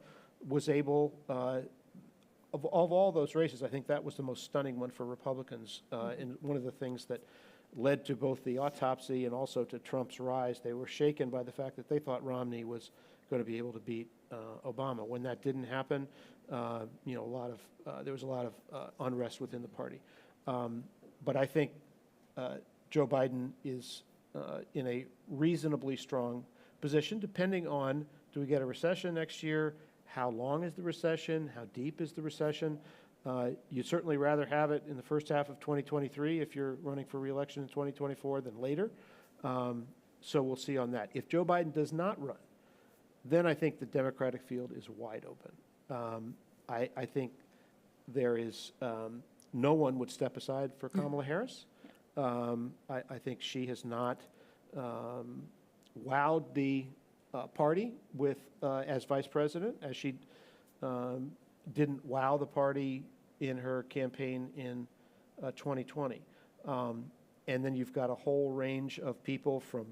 was able, of all those races, I think that was the most stunning one for Republicans. And one of the things that led to both the autopsy and also to Trump's rise, they were shaken by the fact that they thought Romney was going to be able to beat Obama. When that didn't happen, there was a lot of unrest within the party. But I think Joe Biden is in a reasonably strong position, depending on, do we get a recession next year? How long is the recession? How deep is the recession? You'd certainly rather have it in the first half of 2023 if you're running for re-election in 2024 than later. So we'll see on that. If Joe Biden does not run, then I think the Democratic field is wide open. I think there is no one would step aside for Kamala Harris. I think she has not wowed the party with as vice president, as she didn't wow the party in her campaign in 2020. And then you've got a whole range of people, from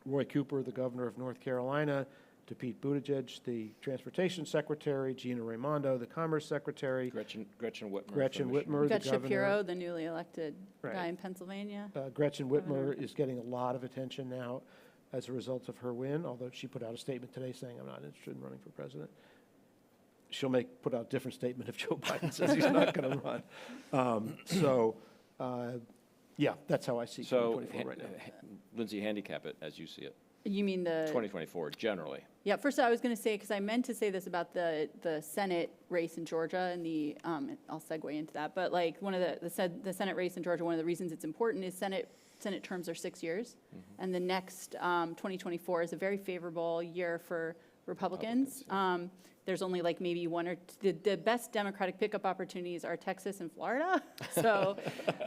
Roy Cooper, the governor of North Carolina, to Pete Buttigieg, the transportation secretary, Gina Raimondo, the commerce secretary. Gretchen Whitmer. Gretchen Whitmer, We've the got governor. Shapiro, the newly elected guy Right. in Pennsylvania. Gretchen Whitmer is getting a lot of attention now as a result of her win, although she put out a statement today saying, I'm not interested in running for president. She'll put out a different statement if Joe Biden says he's not going to run. Yeah, that's how I see So, 2024 right now. Lindsay, handicap it as you see it, You mean the 2024 generally. Yeah, first I was going to say, because I meant to say this about the Senate race in Georgia and the, I'll segue into that, but like one of the Senate race in Georgia, one of the reasons it's important is Senate terms are 6 years. And the next 2024 is a very favorable year for Republicans. There's only like maybe one or two, the best Democratic pickup opportunities are Texas and Florida. So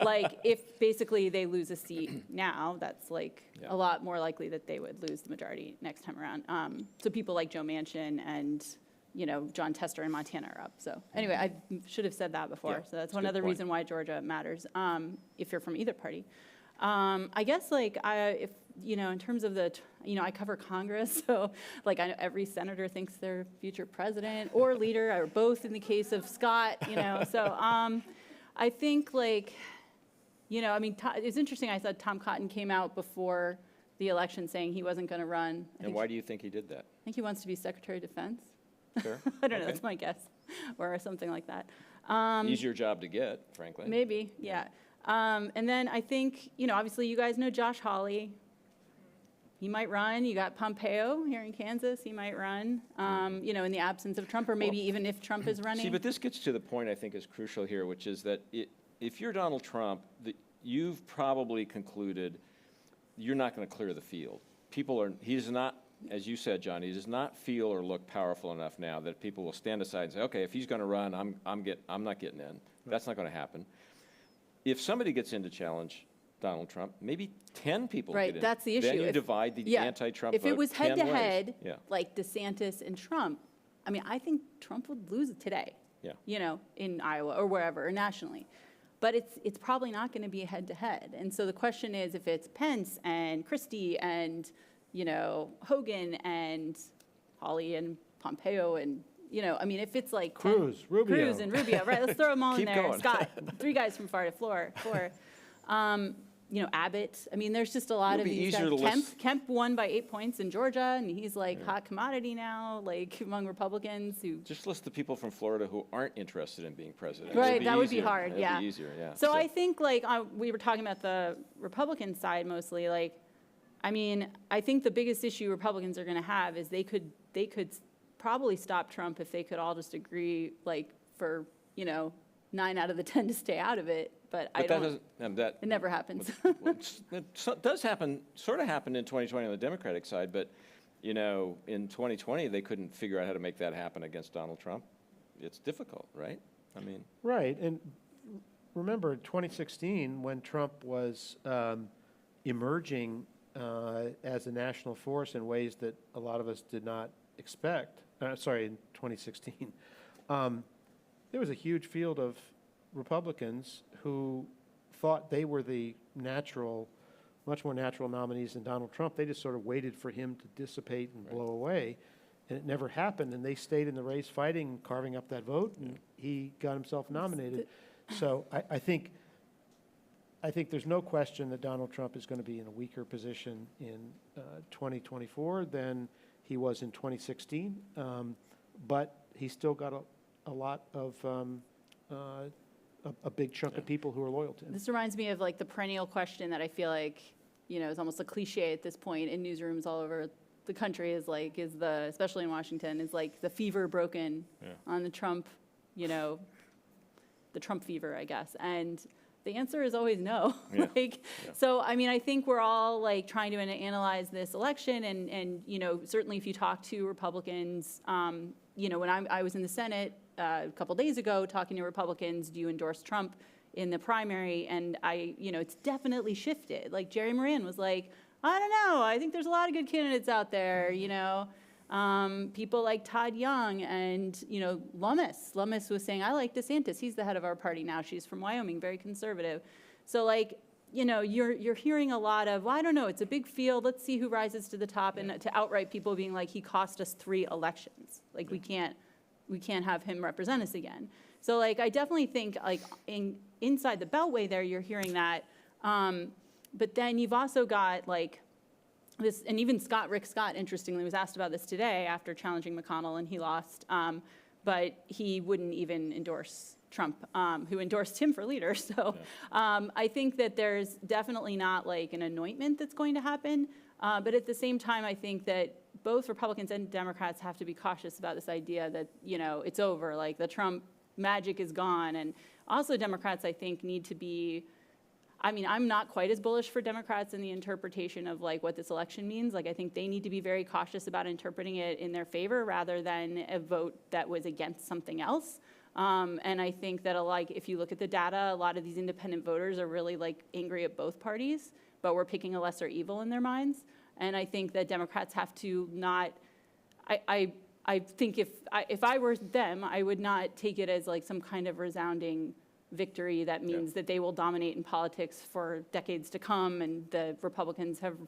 like if basically they lose a seat now, that's like a lot more likely that they would lose the majority next time around. So people like Joe Manchin and, John Tester in Montana are up. So anyway, I should have said that before. Yeah, So that's one good other point. reason why Georgia matters, if you're from either party. I guess like if in terms of I cover Congress, so like I know every senator thinks they're future president or leader, or both in the case of Scott, So I think it's interesting. I said Tom Cotton came out before the election saying he wasn't going to run. And why do you think he did that? I think he wants to be Secretary of Defense. Sure. I don't know, Okay. that's my guess, or something like that. Easier job to get, frankly. Maybe, yeah. And then I think, obviously you guys know Josh Hawley. He might run. You got Pompeo here in Kansas. He might run, in the absence of Trump, or maybe even if Trump is running. See, but this gets to the point I think is crucial here, which is that if you're Donald Trump, you've probably concluded you're not going to clear the field. He does not, as you said, John, he does not feel or look powerful enough now that people will stand aside and say, okay, if he's going to run, I'm not getting in. That's not going to happen. If somebody gets in to challenge Donald Trump, maybe 10 people get in. Right, that's the issue. Then you divide the anti-Trump vote If it was 10 head-to-head, ways. like DeSantis and Trump, I think Trump would lose it today. Yeah. In Iowa or wherever, or nationally. But it's probably not going to be a head-to-head. And so the question is, if it's Pence and Christie and, Hogan and Hawley and Pompeo and, if it's like Cruz, Rubio. Cruz and Rubio, right? Let's throw them all in Keep there. going. Scott, 3 guys from far to floor. Abbott. There's just a lot It'd of be these easier guys. to list- Kemp won by 8 points in Georgia, and he's hot commodity now, among Republicans who. Just list the people from Florida who aren't interested in being president. Right, that would be easier. hard, It'd yeah. be easier, yeah. So I think we were talking about the Republican side mostly. I think the biggest issue Republicans are going to have is they could probably stop Trump if they could all just agree for 9 out of the 10 to stay out of it. But I don't. It never happens. It does happen, sort of happened in 2020 on the Democratic side, but, in 2020, they couldn't figure out how to make that happen against Donald Trump. It's difficult, right? Right, and remember 2016, when Trump was emerging as a national force in ways that a lot of us did not expect, in 2016, there was a huge field of Republicans who thought they were the much more natural nominees than Donald Trump. They just sort of waited for him to dissipate and blow away, and it never happened. And they stayed in the race fighting, carving up that vote, and he got himself nominated. So I think there's no question that Donald Trump is going to be in a weaker position in 2024 than he was in 2016, but he's still got a lot of a big chunk of people who are loyal to him. This reminds me of the perennial question that I feel is almost a cliche at this point in newsrooms all over the country especially in Washington, is the fever broken on the Trump, the Trump fever, I guess. And the answer is always no. Yeah. So, I think we're all trying to analyze this election and certainly if you talk to Republicans, when I was in the Senate a couple days ago talking to Republicans, do you endorse Trump in the primary? And it's definitely shifted. Jerry Moran was I don't know. I think there's a lot of good candidates out there, people like Todd Young and, Lummis. Lummis was saying, I like DeSantis. He's the head of our party now. She's from Wyoming, very conservative. So you're hearing a lot of, well, I don't know, it's a big field. Let's see who rises to the top. And to outright people being he cost us 3 elections. We can't have him represent us again. So I definitely think inside the Beltway there, you're hearing that. But then you've also got this, and even Rick Scott, interestingly, was asked about this today after challenging McConnell, and he lost. But he wouldn't even endorse Trump, who endorsed him for leader. So I think that there's definitely not an anointment that's going to happen. But at the same time, I think that both Republicans and Democrats have to be cautious about this idea that, it's over, the Trump magic is gone. And also Democrats, I think, need to be, I'm not quite as bullish for Democrats in the interpretation of what this election means. I think they need to be very cautious about interpreting it in their favor rather than a vote that was against something else. And I think that if you look at the data, a lot of these independent voters are really angry at both parties, but we're picking a lesser evil in their minds. And I think that Democrats have to not, I think if I were them, I would not take it as some kind of resounding victory that means that they will dominate in politics for decades to come, and the Republicans have,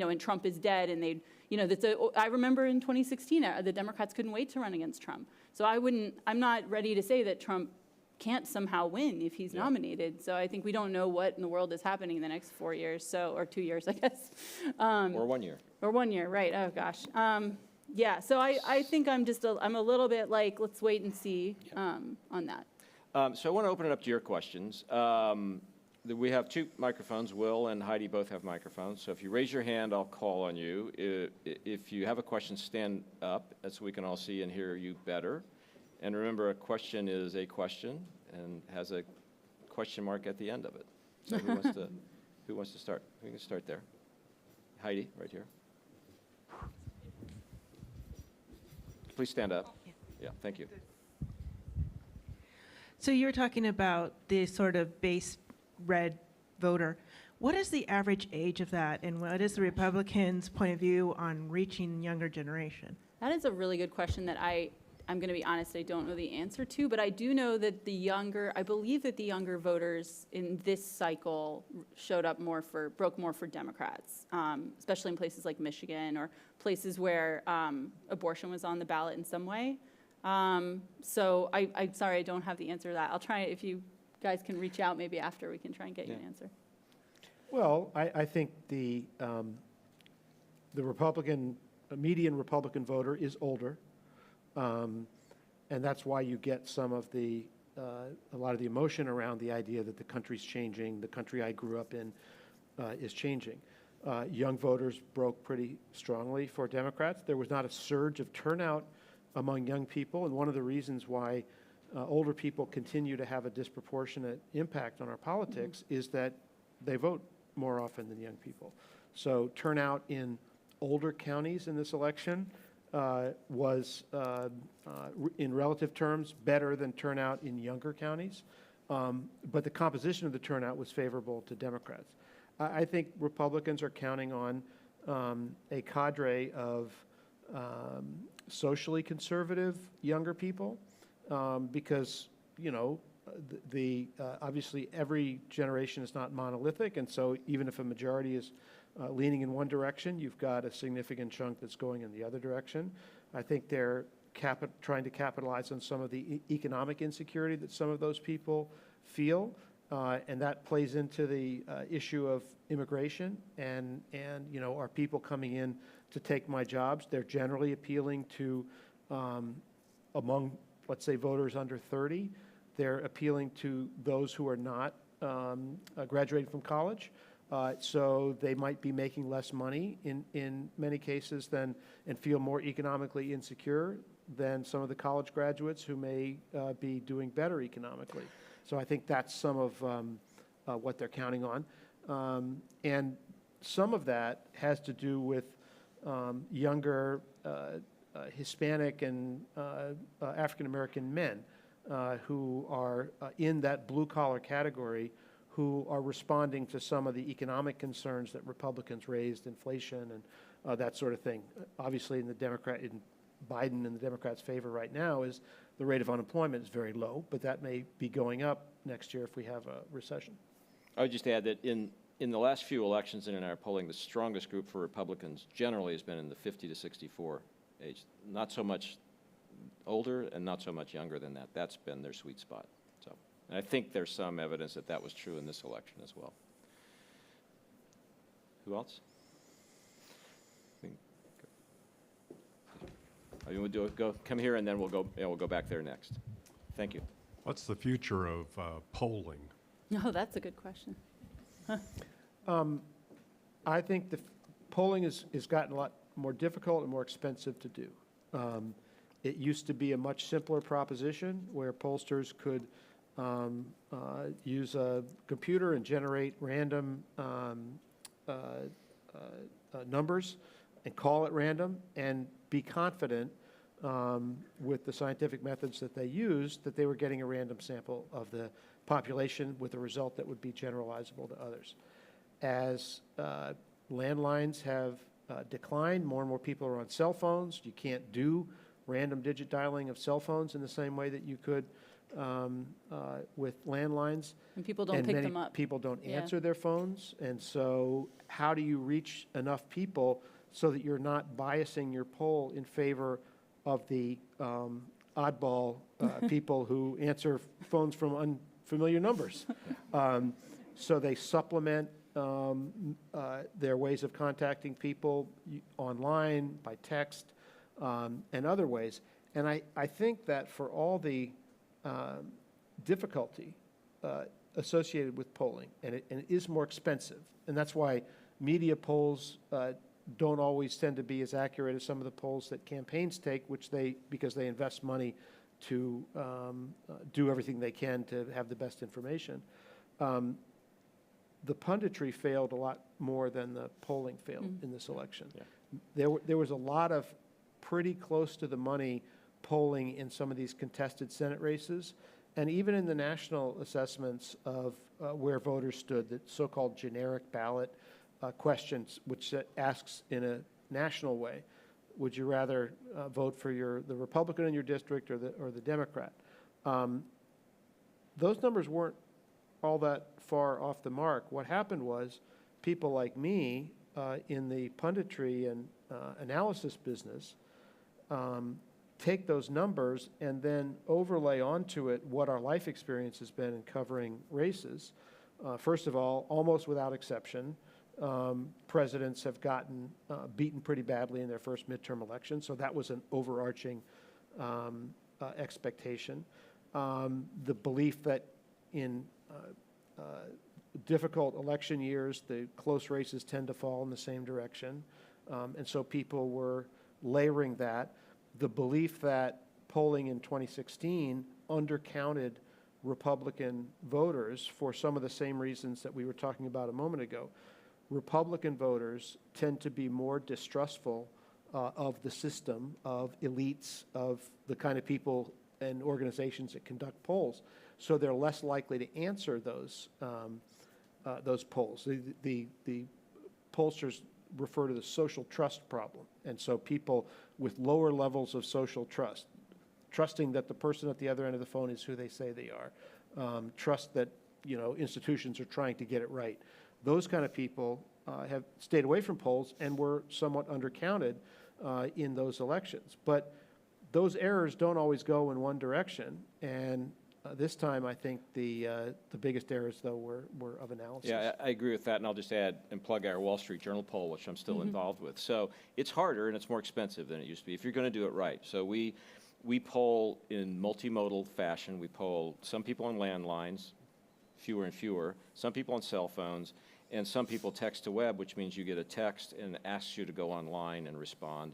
and Trump is dead, and I remember in 2016, the Democrats couldn't wait to run against Trump. So I'm not ready to say that Trump can't somehow win if he's nominated. So I think we don't know what in the world is happening in the next 4 years, or 2 years, I guess. Or 1 year. Or 1 year, right, oh gosh. Yeah, so I think I'm a little bit like, let's wait and see on that. So I want to open it up to your questions. We have 2 microphones. Will and Heidi both have microphones. So if you raise your hand, I'll call on you. If you have a question, stand up so we can all see and hear you better. And remember, a question is a question and has a question mark at the end of it. So who wants to start? We can start there. Heidi, right here. Please stand up. Yeah, thank you. So you were talking about the sort of base red voter. What is the average age of that, and what is the Republicans' point of view on reaching younger generation? That is a really good question that I'm going to be honest, I don't know the answer to, but I do know that I believe that the younger voters in this cycle broke more for Democrats, especially in places like Michigan or places where abortion was on the ballot in some way. So I'm sorry, I don't have the answer to that. I'll try, if you guys can reach out maybe after, we can try and get you an answer. Well, I think the median Republican voter is older. And that's why you get some of a lot of the emotion around the idea that the country's changing, the country I grew up in is changing. Young voters broke pretty strongly for Democrats. There was not a surge of turnout among young people, and one of the reasons why older people continue to have a disproportionate impact on our politics is that they vote more often than young people. So turnout in older counties in this election was, in relative terms, better than turnout in younger counties. But the composition of the turnout was favorable to Democrats. I think Republicans are counting on a cadre of socially conservative younger people because, obviously every generation is not monolithic, and so even if a majority is leaning in one direction, you've got a significant chunk that's going in the other direction. I think they're trying to capitalize on some of the economic insecurity that some of those people feel, and that plays into the issue of immigration and are people coming in to take my jobs? They're generally appealing to, among, let's say, voters under 30, they're appealing to those who are not graduating from college. So they might be making less money in many cases and feel more economically insecure than some of the college graduates who may be doing better economically. So I think that's some of what they're counting on. And some of that has to do with younger Hispanic and African-American men who are in that blue-collar category, who are responding to some of the economic concerns that Republicans raised, inflation and that sort of thing. Obviously, in Biden and the Democrats' favor right now is the rate of unemployment is very low, but that may be going up next year if we have a recession. I would just add that in the last few elections and in our polling, the strongest group for Republicans generally has been in the 50 to 64 age. Not so much older and not so much younger than that. That's been their sweet spot. And I think there's some evidence that that was true in this election as well. Who else? We'll come here and then we'll go back there next. Thank you. What's the future of polling? Oh, that's a good question. I think the polling has gotten a lot more difficult and more expensive to do. It used to be a much simpler proposition where pollsters could use a computer and generate random numbers and call at random and be confident with the scientific methods that they used that they were getting a random sample of the population with a result that would be generalizable to others. As landlines have declined, more and more people are on cell phones. You can't do random digit dialing of cell phones in the same way that you could with landlines. And people don't and pick many them up. people don't Yeah. answer their phones. And so how do you reach enough people so that you're not biasing your poll in favor of the oddball people who answer phones from unfamiliar numbers? So they supplement their ways of contacting people online, by text, and other ways. And I think that for all the difficulty associated with polling, and it is more expensive, and that's why media polls don't always tend to be as accurate as some of the polls that campaigns take, because they invest money to do everything they can to have the best information. The punditry failed a lot more than the polling failed in this election. Yeah. There was a lot of pretty close to the money polling in some of these contested Senate races, and even in the national assessments of where voters stood, the so-called generic ballot questions, which asks in a national way, would you rather vote for the Republican in your district or the Democrat? Those numbers weren't all that far off the mark. What happened was people like me in the punditry and analysis business take those numbers and then overlay onto it what our life experience has been in covering races. First of all, almost without exception, presidents have gotten beaten pretty badly in their first midterm election, so that was an overarching expectation. The belief that in difficult election years, the close races tend to fall in the same direction, and so people were layering that. The belief that polling in 2016 undercounted Republican voters for some of the same reasons that we were talking about a moment ago. Republican voters tend to be more distrustful of the system, of elites, of the kind of people and organizations that conduct polls. So they're less likely to answer those polls. The pollsters refer to the social trust problem. And so people with lower levels of social trust, trusting that the person at the other end of the phone is who they say they are, trust that institutions are trying to get it right. Those kind of people have stayed away from polls and were somewhat undercounted in those elections. But those errors don't always go in one direction, and this time I think the biggest errors, though, were of analysis. Yeah, I agree with that, and I'll just add and plug our Wall Street Journal poll, which I'm still involved with. So it's harder and it's more expensive than it used to be if you're going to do it right. So we poll in multimodal fashion. We poll some people on landlines, fewer and fewer, some people on cell phones, and some people text to web, which means you get a text and it asks you to go online and respond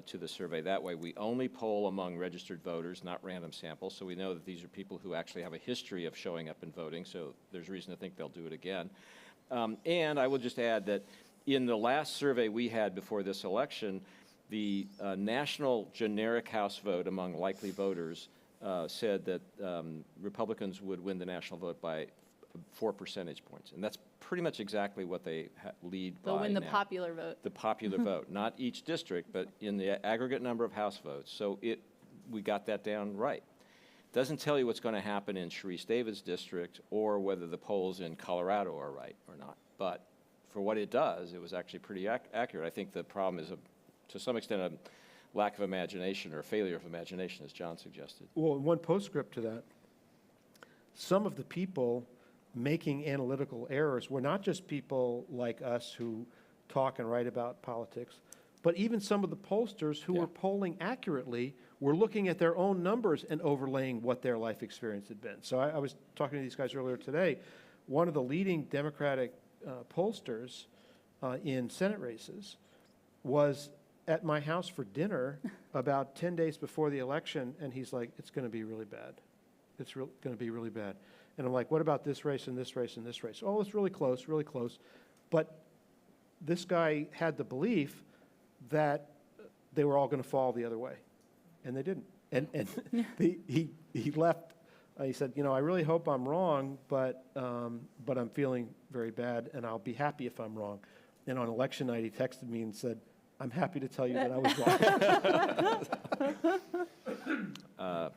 to the survey. That way, we only poll among registered voters, not random samples, so we know that these are people who actually have a history of showing up and voting, so there's reason to think they'll do it again. And I will just add that in the last survey we had before this election, the national generic House vote among likely voters said that Republicans would win the national vote by 4 percentage points, and that's pretty much exactly what they lead by. They'll win the now. popular vote. The popular vote, not each district, but in the aggregate number of House votes. So we got that down right. Doesn't tell you what's going to happen in Sharice David's district or whether the polls in Colorado are right or not. But for what it does, it was actually pretty accurate. I think the problem is, to some extent, a lack of imagination or a failure of imagination, as John suggested. Well, one postscript to that, some of the people making analytical errors were not just people like us who talk and write about politics, but even some of the pollsters who were polling accurately were looking at their own numbers and overlaying what their life experience had been. So I was talking to these guys earlier today. One of the leading Democratic pollsters in Senate races was at my house for dinner about 10 days before the election, and he's like, it's going to be really bad. It's going to be really bad. And I'm like, what about this race and this race and this race? Oh, it's really close, really close. But this guy had the belief that they were all going to fall the other way, and they didn't. And he left. He said, I really hope I'm wrong, but I'm feeling very bad, and I'll be happy if I'm wrong. And on election night, he texted me and said, I'm happy to tell you that I was wrong.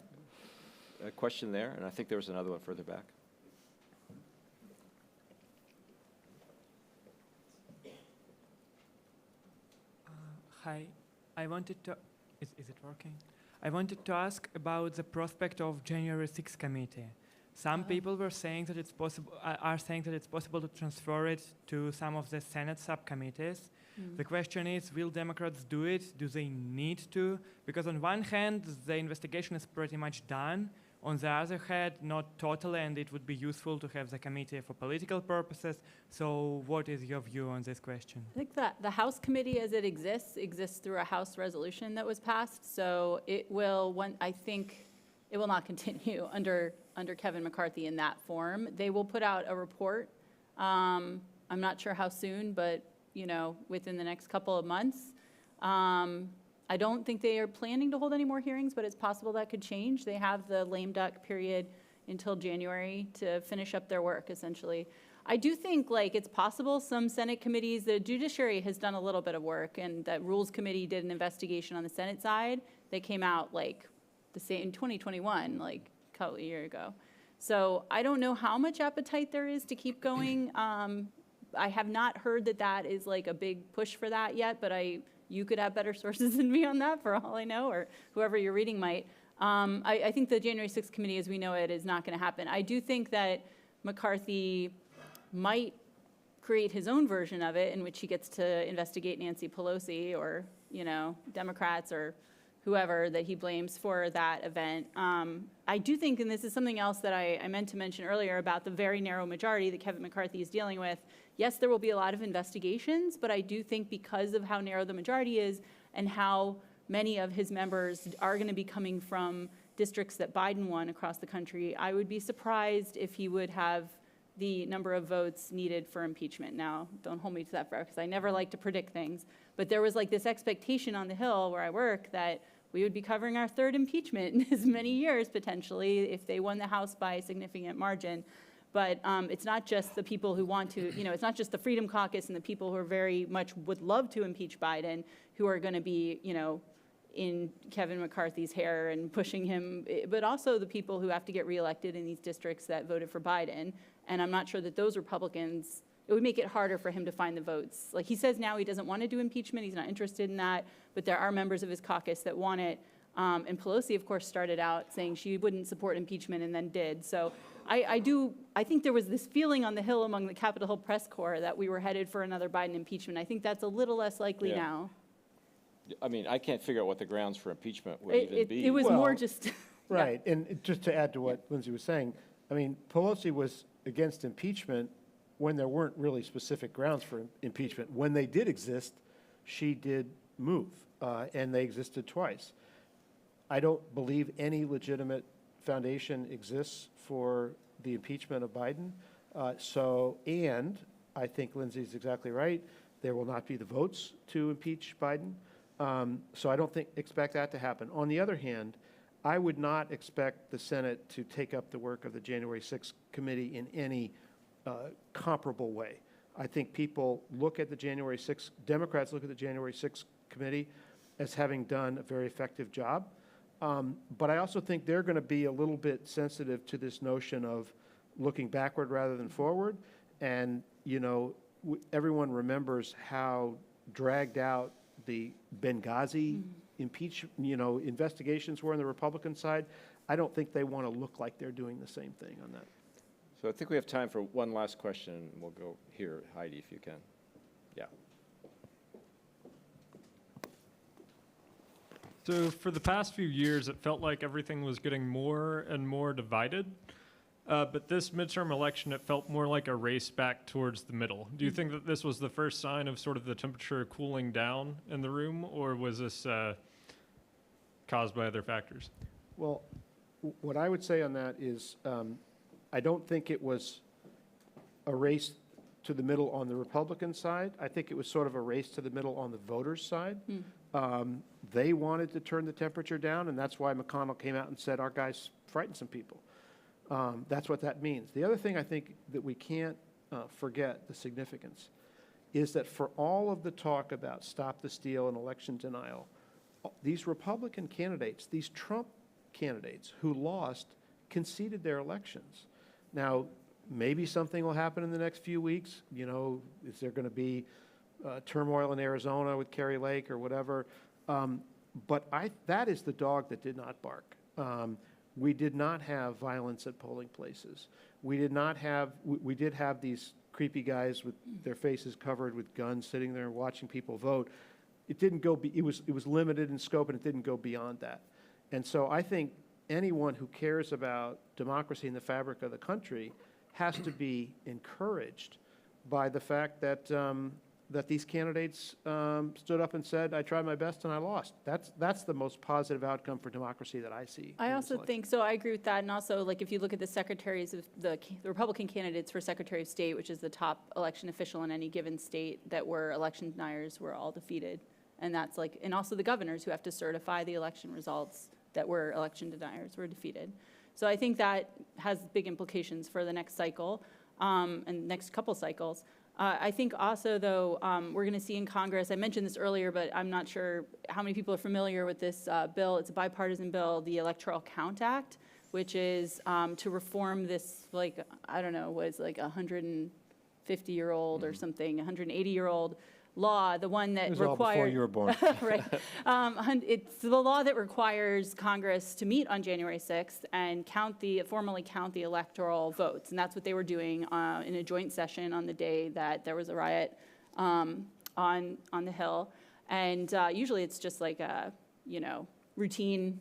a question there, and I think there was another one further back. Hi, I wanted to, is it working? I wanted to ask about the prospect of January 6th committee. Some people were saying that it's possible, are saying that it's possible to transfer it to some of the Senate subcommittees. The question is, will Democrats do it? Do they need to? Because on one hand, the investigation is pretty much done. On the other hand, not totally, and it would be useful to have the committee for political purposes. So what is your view on this question? I think that the House committee as it exists through a House resolution that was passed. So it will, I think it will not continue under Kevin McCarthy in that form. They will put out a report. I'm not sure how soon, but within the next couple of months. I don't think they are planning to hold any more hearings, but it's possible that could change. They have the lame duck period until January to finish up their work, essentially. I do think it's possible some Senate committees, the Judiciary has done a little bit of work, and that Rules Committee did an investigation on the Senate side. They came out the same in 2021, a year ago. So I don't know how much appetite there is to keep going. I have not heard that is a big push for that yet, but you could have better sources than me on that for all I know, or whoever you're reading might. I think the January 6th committee as we know it is not going to happen. I do think that McCarthy might create his own version of it in which he gets to investigate Nancy Pelosi or, Democrats or whoever that he blames for that event. I do think, and this is something else that I meant to mention earlier about the very narrow majority that Kevin McCarthy is dealing with, yes, there will be a lot of investigations, but I do think because of how narrow the majority is and how many of his members are going to be coming from districts that Biden won across the country, I would be surprised if he would have the number of votes needed for impeachment. Now, don't hold me to that forever, because I never like to predict things, but there was this expectation on the Hill where I work that we would be covering our third impeachment in as many years, potentially, if they won the House by a significant margin. But it's not just the people who want to, it's not just the Freedom Caucus and the people who are very much would love to impeach Biden who are going to be, in Kevin McCarthy's hair and pushing him, but also the people who have to get reelected in these districts that voted for Biden. And I'm not sure that those Republicans, it would make it harder for him to find the votes. He says now he doesn't want to do impeachment, he's not interested in that, but there are members of his caucus that want it. And Pelosi, of course, started out saying she wouldn't support impeachment and then did. So I think there was this feeling on the Hill among the Capitol Hill press corps that we were headed for another Biden impeachment. I think that's a little less likely now. I mean, I can't figure out what the grounds for impeachment would even be. It was more just... Right, and just to add to what Lindsay was saying, I mean, Pelosi was against impeachment when there weren't really specific grounds for impeachment. When they did exist, she did move, and they existed twice. I don't believe any legitimate foundation exists for the impeachment of Biden. And I think Lindsay's exactly right. There will not be the votes to impeach Biden. So I don't expect that to happen. On the other hand, I would not expect the Senate to take up the work of the January 6th committee in any comparable way. I think people look at the January 6th, Democrats look at the January 6th committee as having done a very effective job. But I also think they're going to be a little bit sensitive to this notion of looking backward rather than forward. And, everyone remembers how dragged out the Benghazi investigations were on the Republican side. I don't think they want to look like they're doing the same thing on that. So I think we have time for one last question, and we'll go here, Heidi, if you can. Yeah. So for the past few years, it felt like everything was getting more and more divided. But this midterm election, it felt more like a race back towards the middle. Do you think that this was the first sign of sort of the temperature cooling down in the room, or was this caused by other factors? Well, what I would say on that is I don't think it was a race to the middle on the Republican side. I think it was sort of a race to the middle on the voters' side. They wanted to turn the temperature down, and that's why McConnell came out and said, our guys frightened some people. That's what that means. The other thing I think that we can't forget the significance is that for all of the talk about stop the steal and election denial, these Republican candidates, these Trump candidates who lost conceded their elections. Now, maybe something will happen in the next few weeks. You know, is there going to be turmoil in Arizona with Kerry Lake or whatever? But that is the dog that did not bark. We did not have violence at polling places. We did have these creepy guys with their faces covered with guns sitting there watching people vote. It didn't go, it was limited in scope, and it didn't go beyond that. And so I think anyone who cares about democracy and the fabric of the country has to be encouraged by the fact that that these candidates stood up and said, I tried my best and I lost. That's the most positive outcome for democracy that I see. I also think, so I agree with that, and also, like, if you look at the secretaries of the Republican candidates for Secretary of State, which is the top election official in any given state that were election deniers, were all defeated. And that's like, and also the governors who have to certify the election results that were election deniers were defeated. So I think that has big implications for the next cycle and next couple cycles. I think also, though, we're going to see in Congress, I mentioned this earlier, but I'm not sure how many people are familiar with this bill. It's a bipartisan bill, the Electoral Count Act, which is to reform this, like, I don't know, what is like 150-year-old or something, 180-year-old law, the one that requires... It was all before you were born. Right. It's the law that requires Congress to meet on January 6th and formally count the electoral votes. And that's what they were doing in a joint session on the day that there was a riot on the Hill. And usually it's just like a, routine,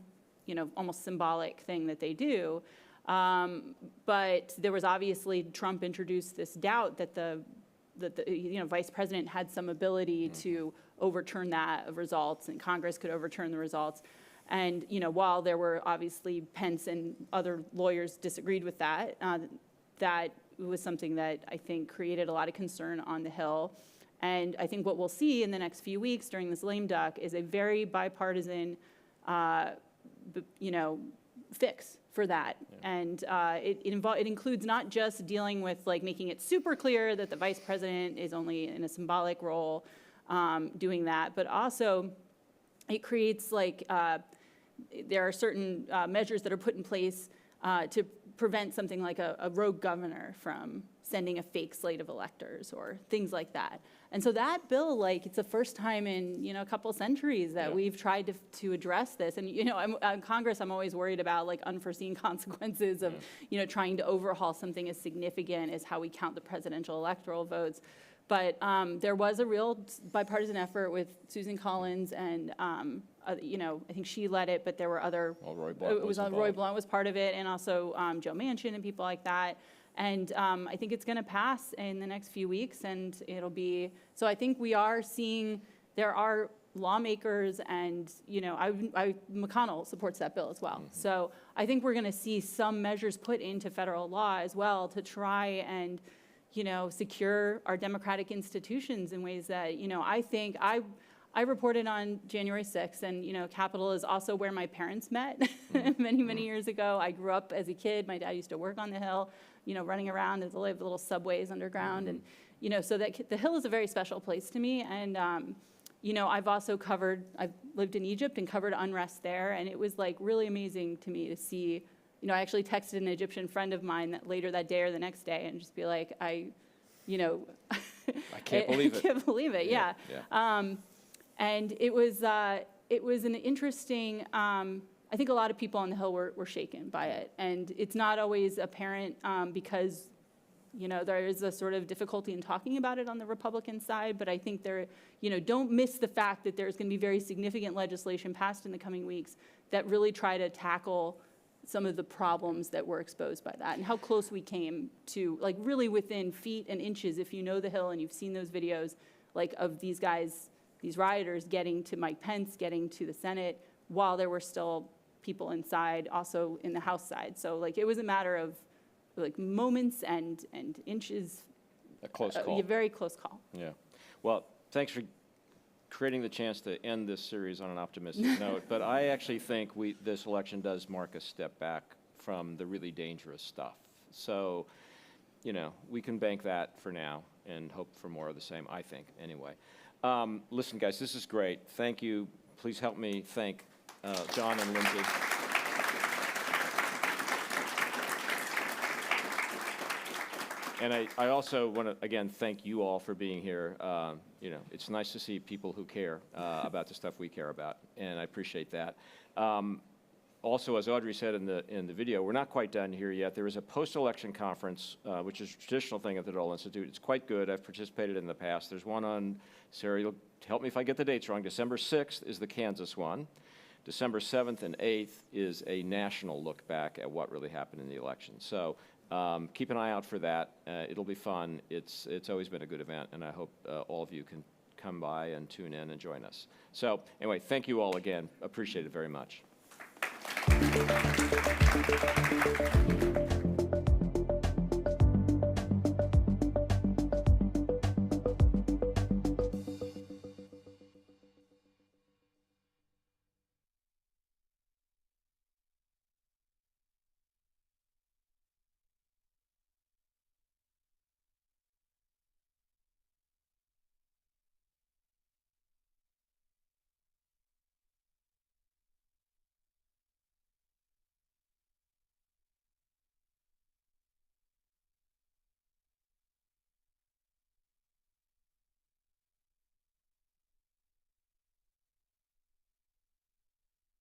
almost symbolic thing that they do. But there was obviously, Trump introduced this doubt that the vice president had some ability to overturn that results, and Congress could overturn the results. And while there were obviously Pence and other lawyers disagreed with that, that was something that I think created a lot of concern on the Hill. And I think what we'll see in the next few weeks during this lame duck is a very bipartisan, fix for that. Yeah. And it includes not just dealing with like making it super clear that the vice president is only in a symbolic role doing that, but also it creates like, there are certain measures that are put in place to prevent something like a rogue governor from sending a fake slate of electors or things like that. And so that bill, like, it's the first time in, a couple centuries that we've tried to address this. And, in Congress, I'm always worried about, like, unforeseen consequences of, trying to overhaul something as significant as how we count the presidential electoral votes. But there was a real bipartisan effort with Susan Collins and, I think she led it, but there were other, Roy Blunt Roy Blunt was part of it, and also Joe Manchin and people like that. And I think it's going to pass in the next few weeks, and it'll be, so I think we are seeing, there are lawmakers, and, McConnell supports that bill as well. Mm-hmm. So I think we're going to see some measures put into federal law as well to try and, secure our democratic institutions in ways that, I think I reported on January 6th, and, Capitol is also where my parents met many, many years ago. I grew up as a kid. My dad used to work on the Hill, running around. There's little subways underground. And, so that the Hill is a very special place to me. And, I've also I've lived in Egypt and covered unrest there. And it was like really amazing to me to see, I actually texted an Egyptian friend of mine that later that day or the next day and just be like, I can't believe it. I can't believe it, yeah. And it was an interesting, I think a lot of people on the Hill were shaken by it. And it's not always apparent because, there is a sort of difficulty in talking about it on the Republican side. But I think don't miss the fact that there's going to be very significant legislation passed in the coming weeks that really try to tackle some of the problems that were exposed by that and how close we came to, like, really within feet and inches, if you know the Hill and you've seen those videos, like, of these guys, these rioters getting to Mike Pence, getting to the Senate, while there were still people inside, also in the House side. So, like, it was a matter of, like, moments and inches. A close call. A very close call. Yeah. Well, thanks for creating the chance to end this series on an optimistic note. But I actually think this election does mark a step back from the really dangerous stuff. So, we can bank that for now and hope for more of the same, I think, anyway. Listen, guys, this is great. Thank you. Please help me thank John and Lindsay. And I also want to, again, thank you all for being here. You know, it's nice to see people who care about the stuff we care about, and I appreciate that. Also, as Audrey said in the video, we're not quite done here yet. There is a post-election conference, which is a traditional thing at the Dole Institute. It's quite good. I've participated in the past. There's one on, Sarah, you'll help me if I get the dates wrong. December 6th is the Kansas one. December 7th and 8th is a national look back at what really happened in the election. So keep an eye out for that. It'll be fun. It's always been a good event, and I hope all of you can come by and tune in and join us. So anyway, thank you all again. Appreciate it very much.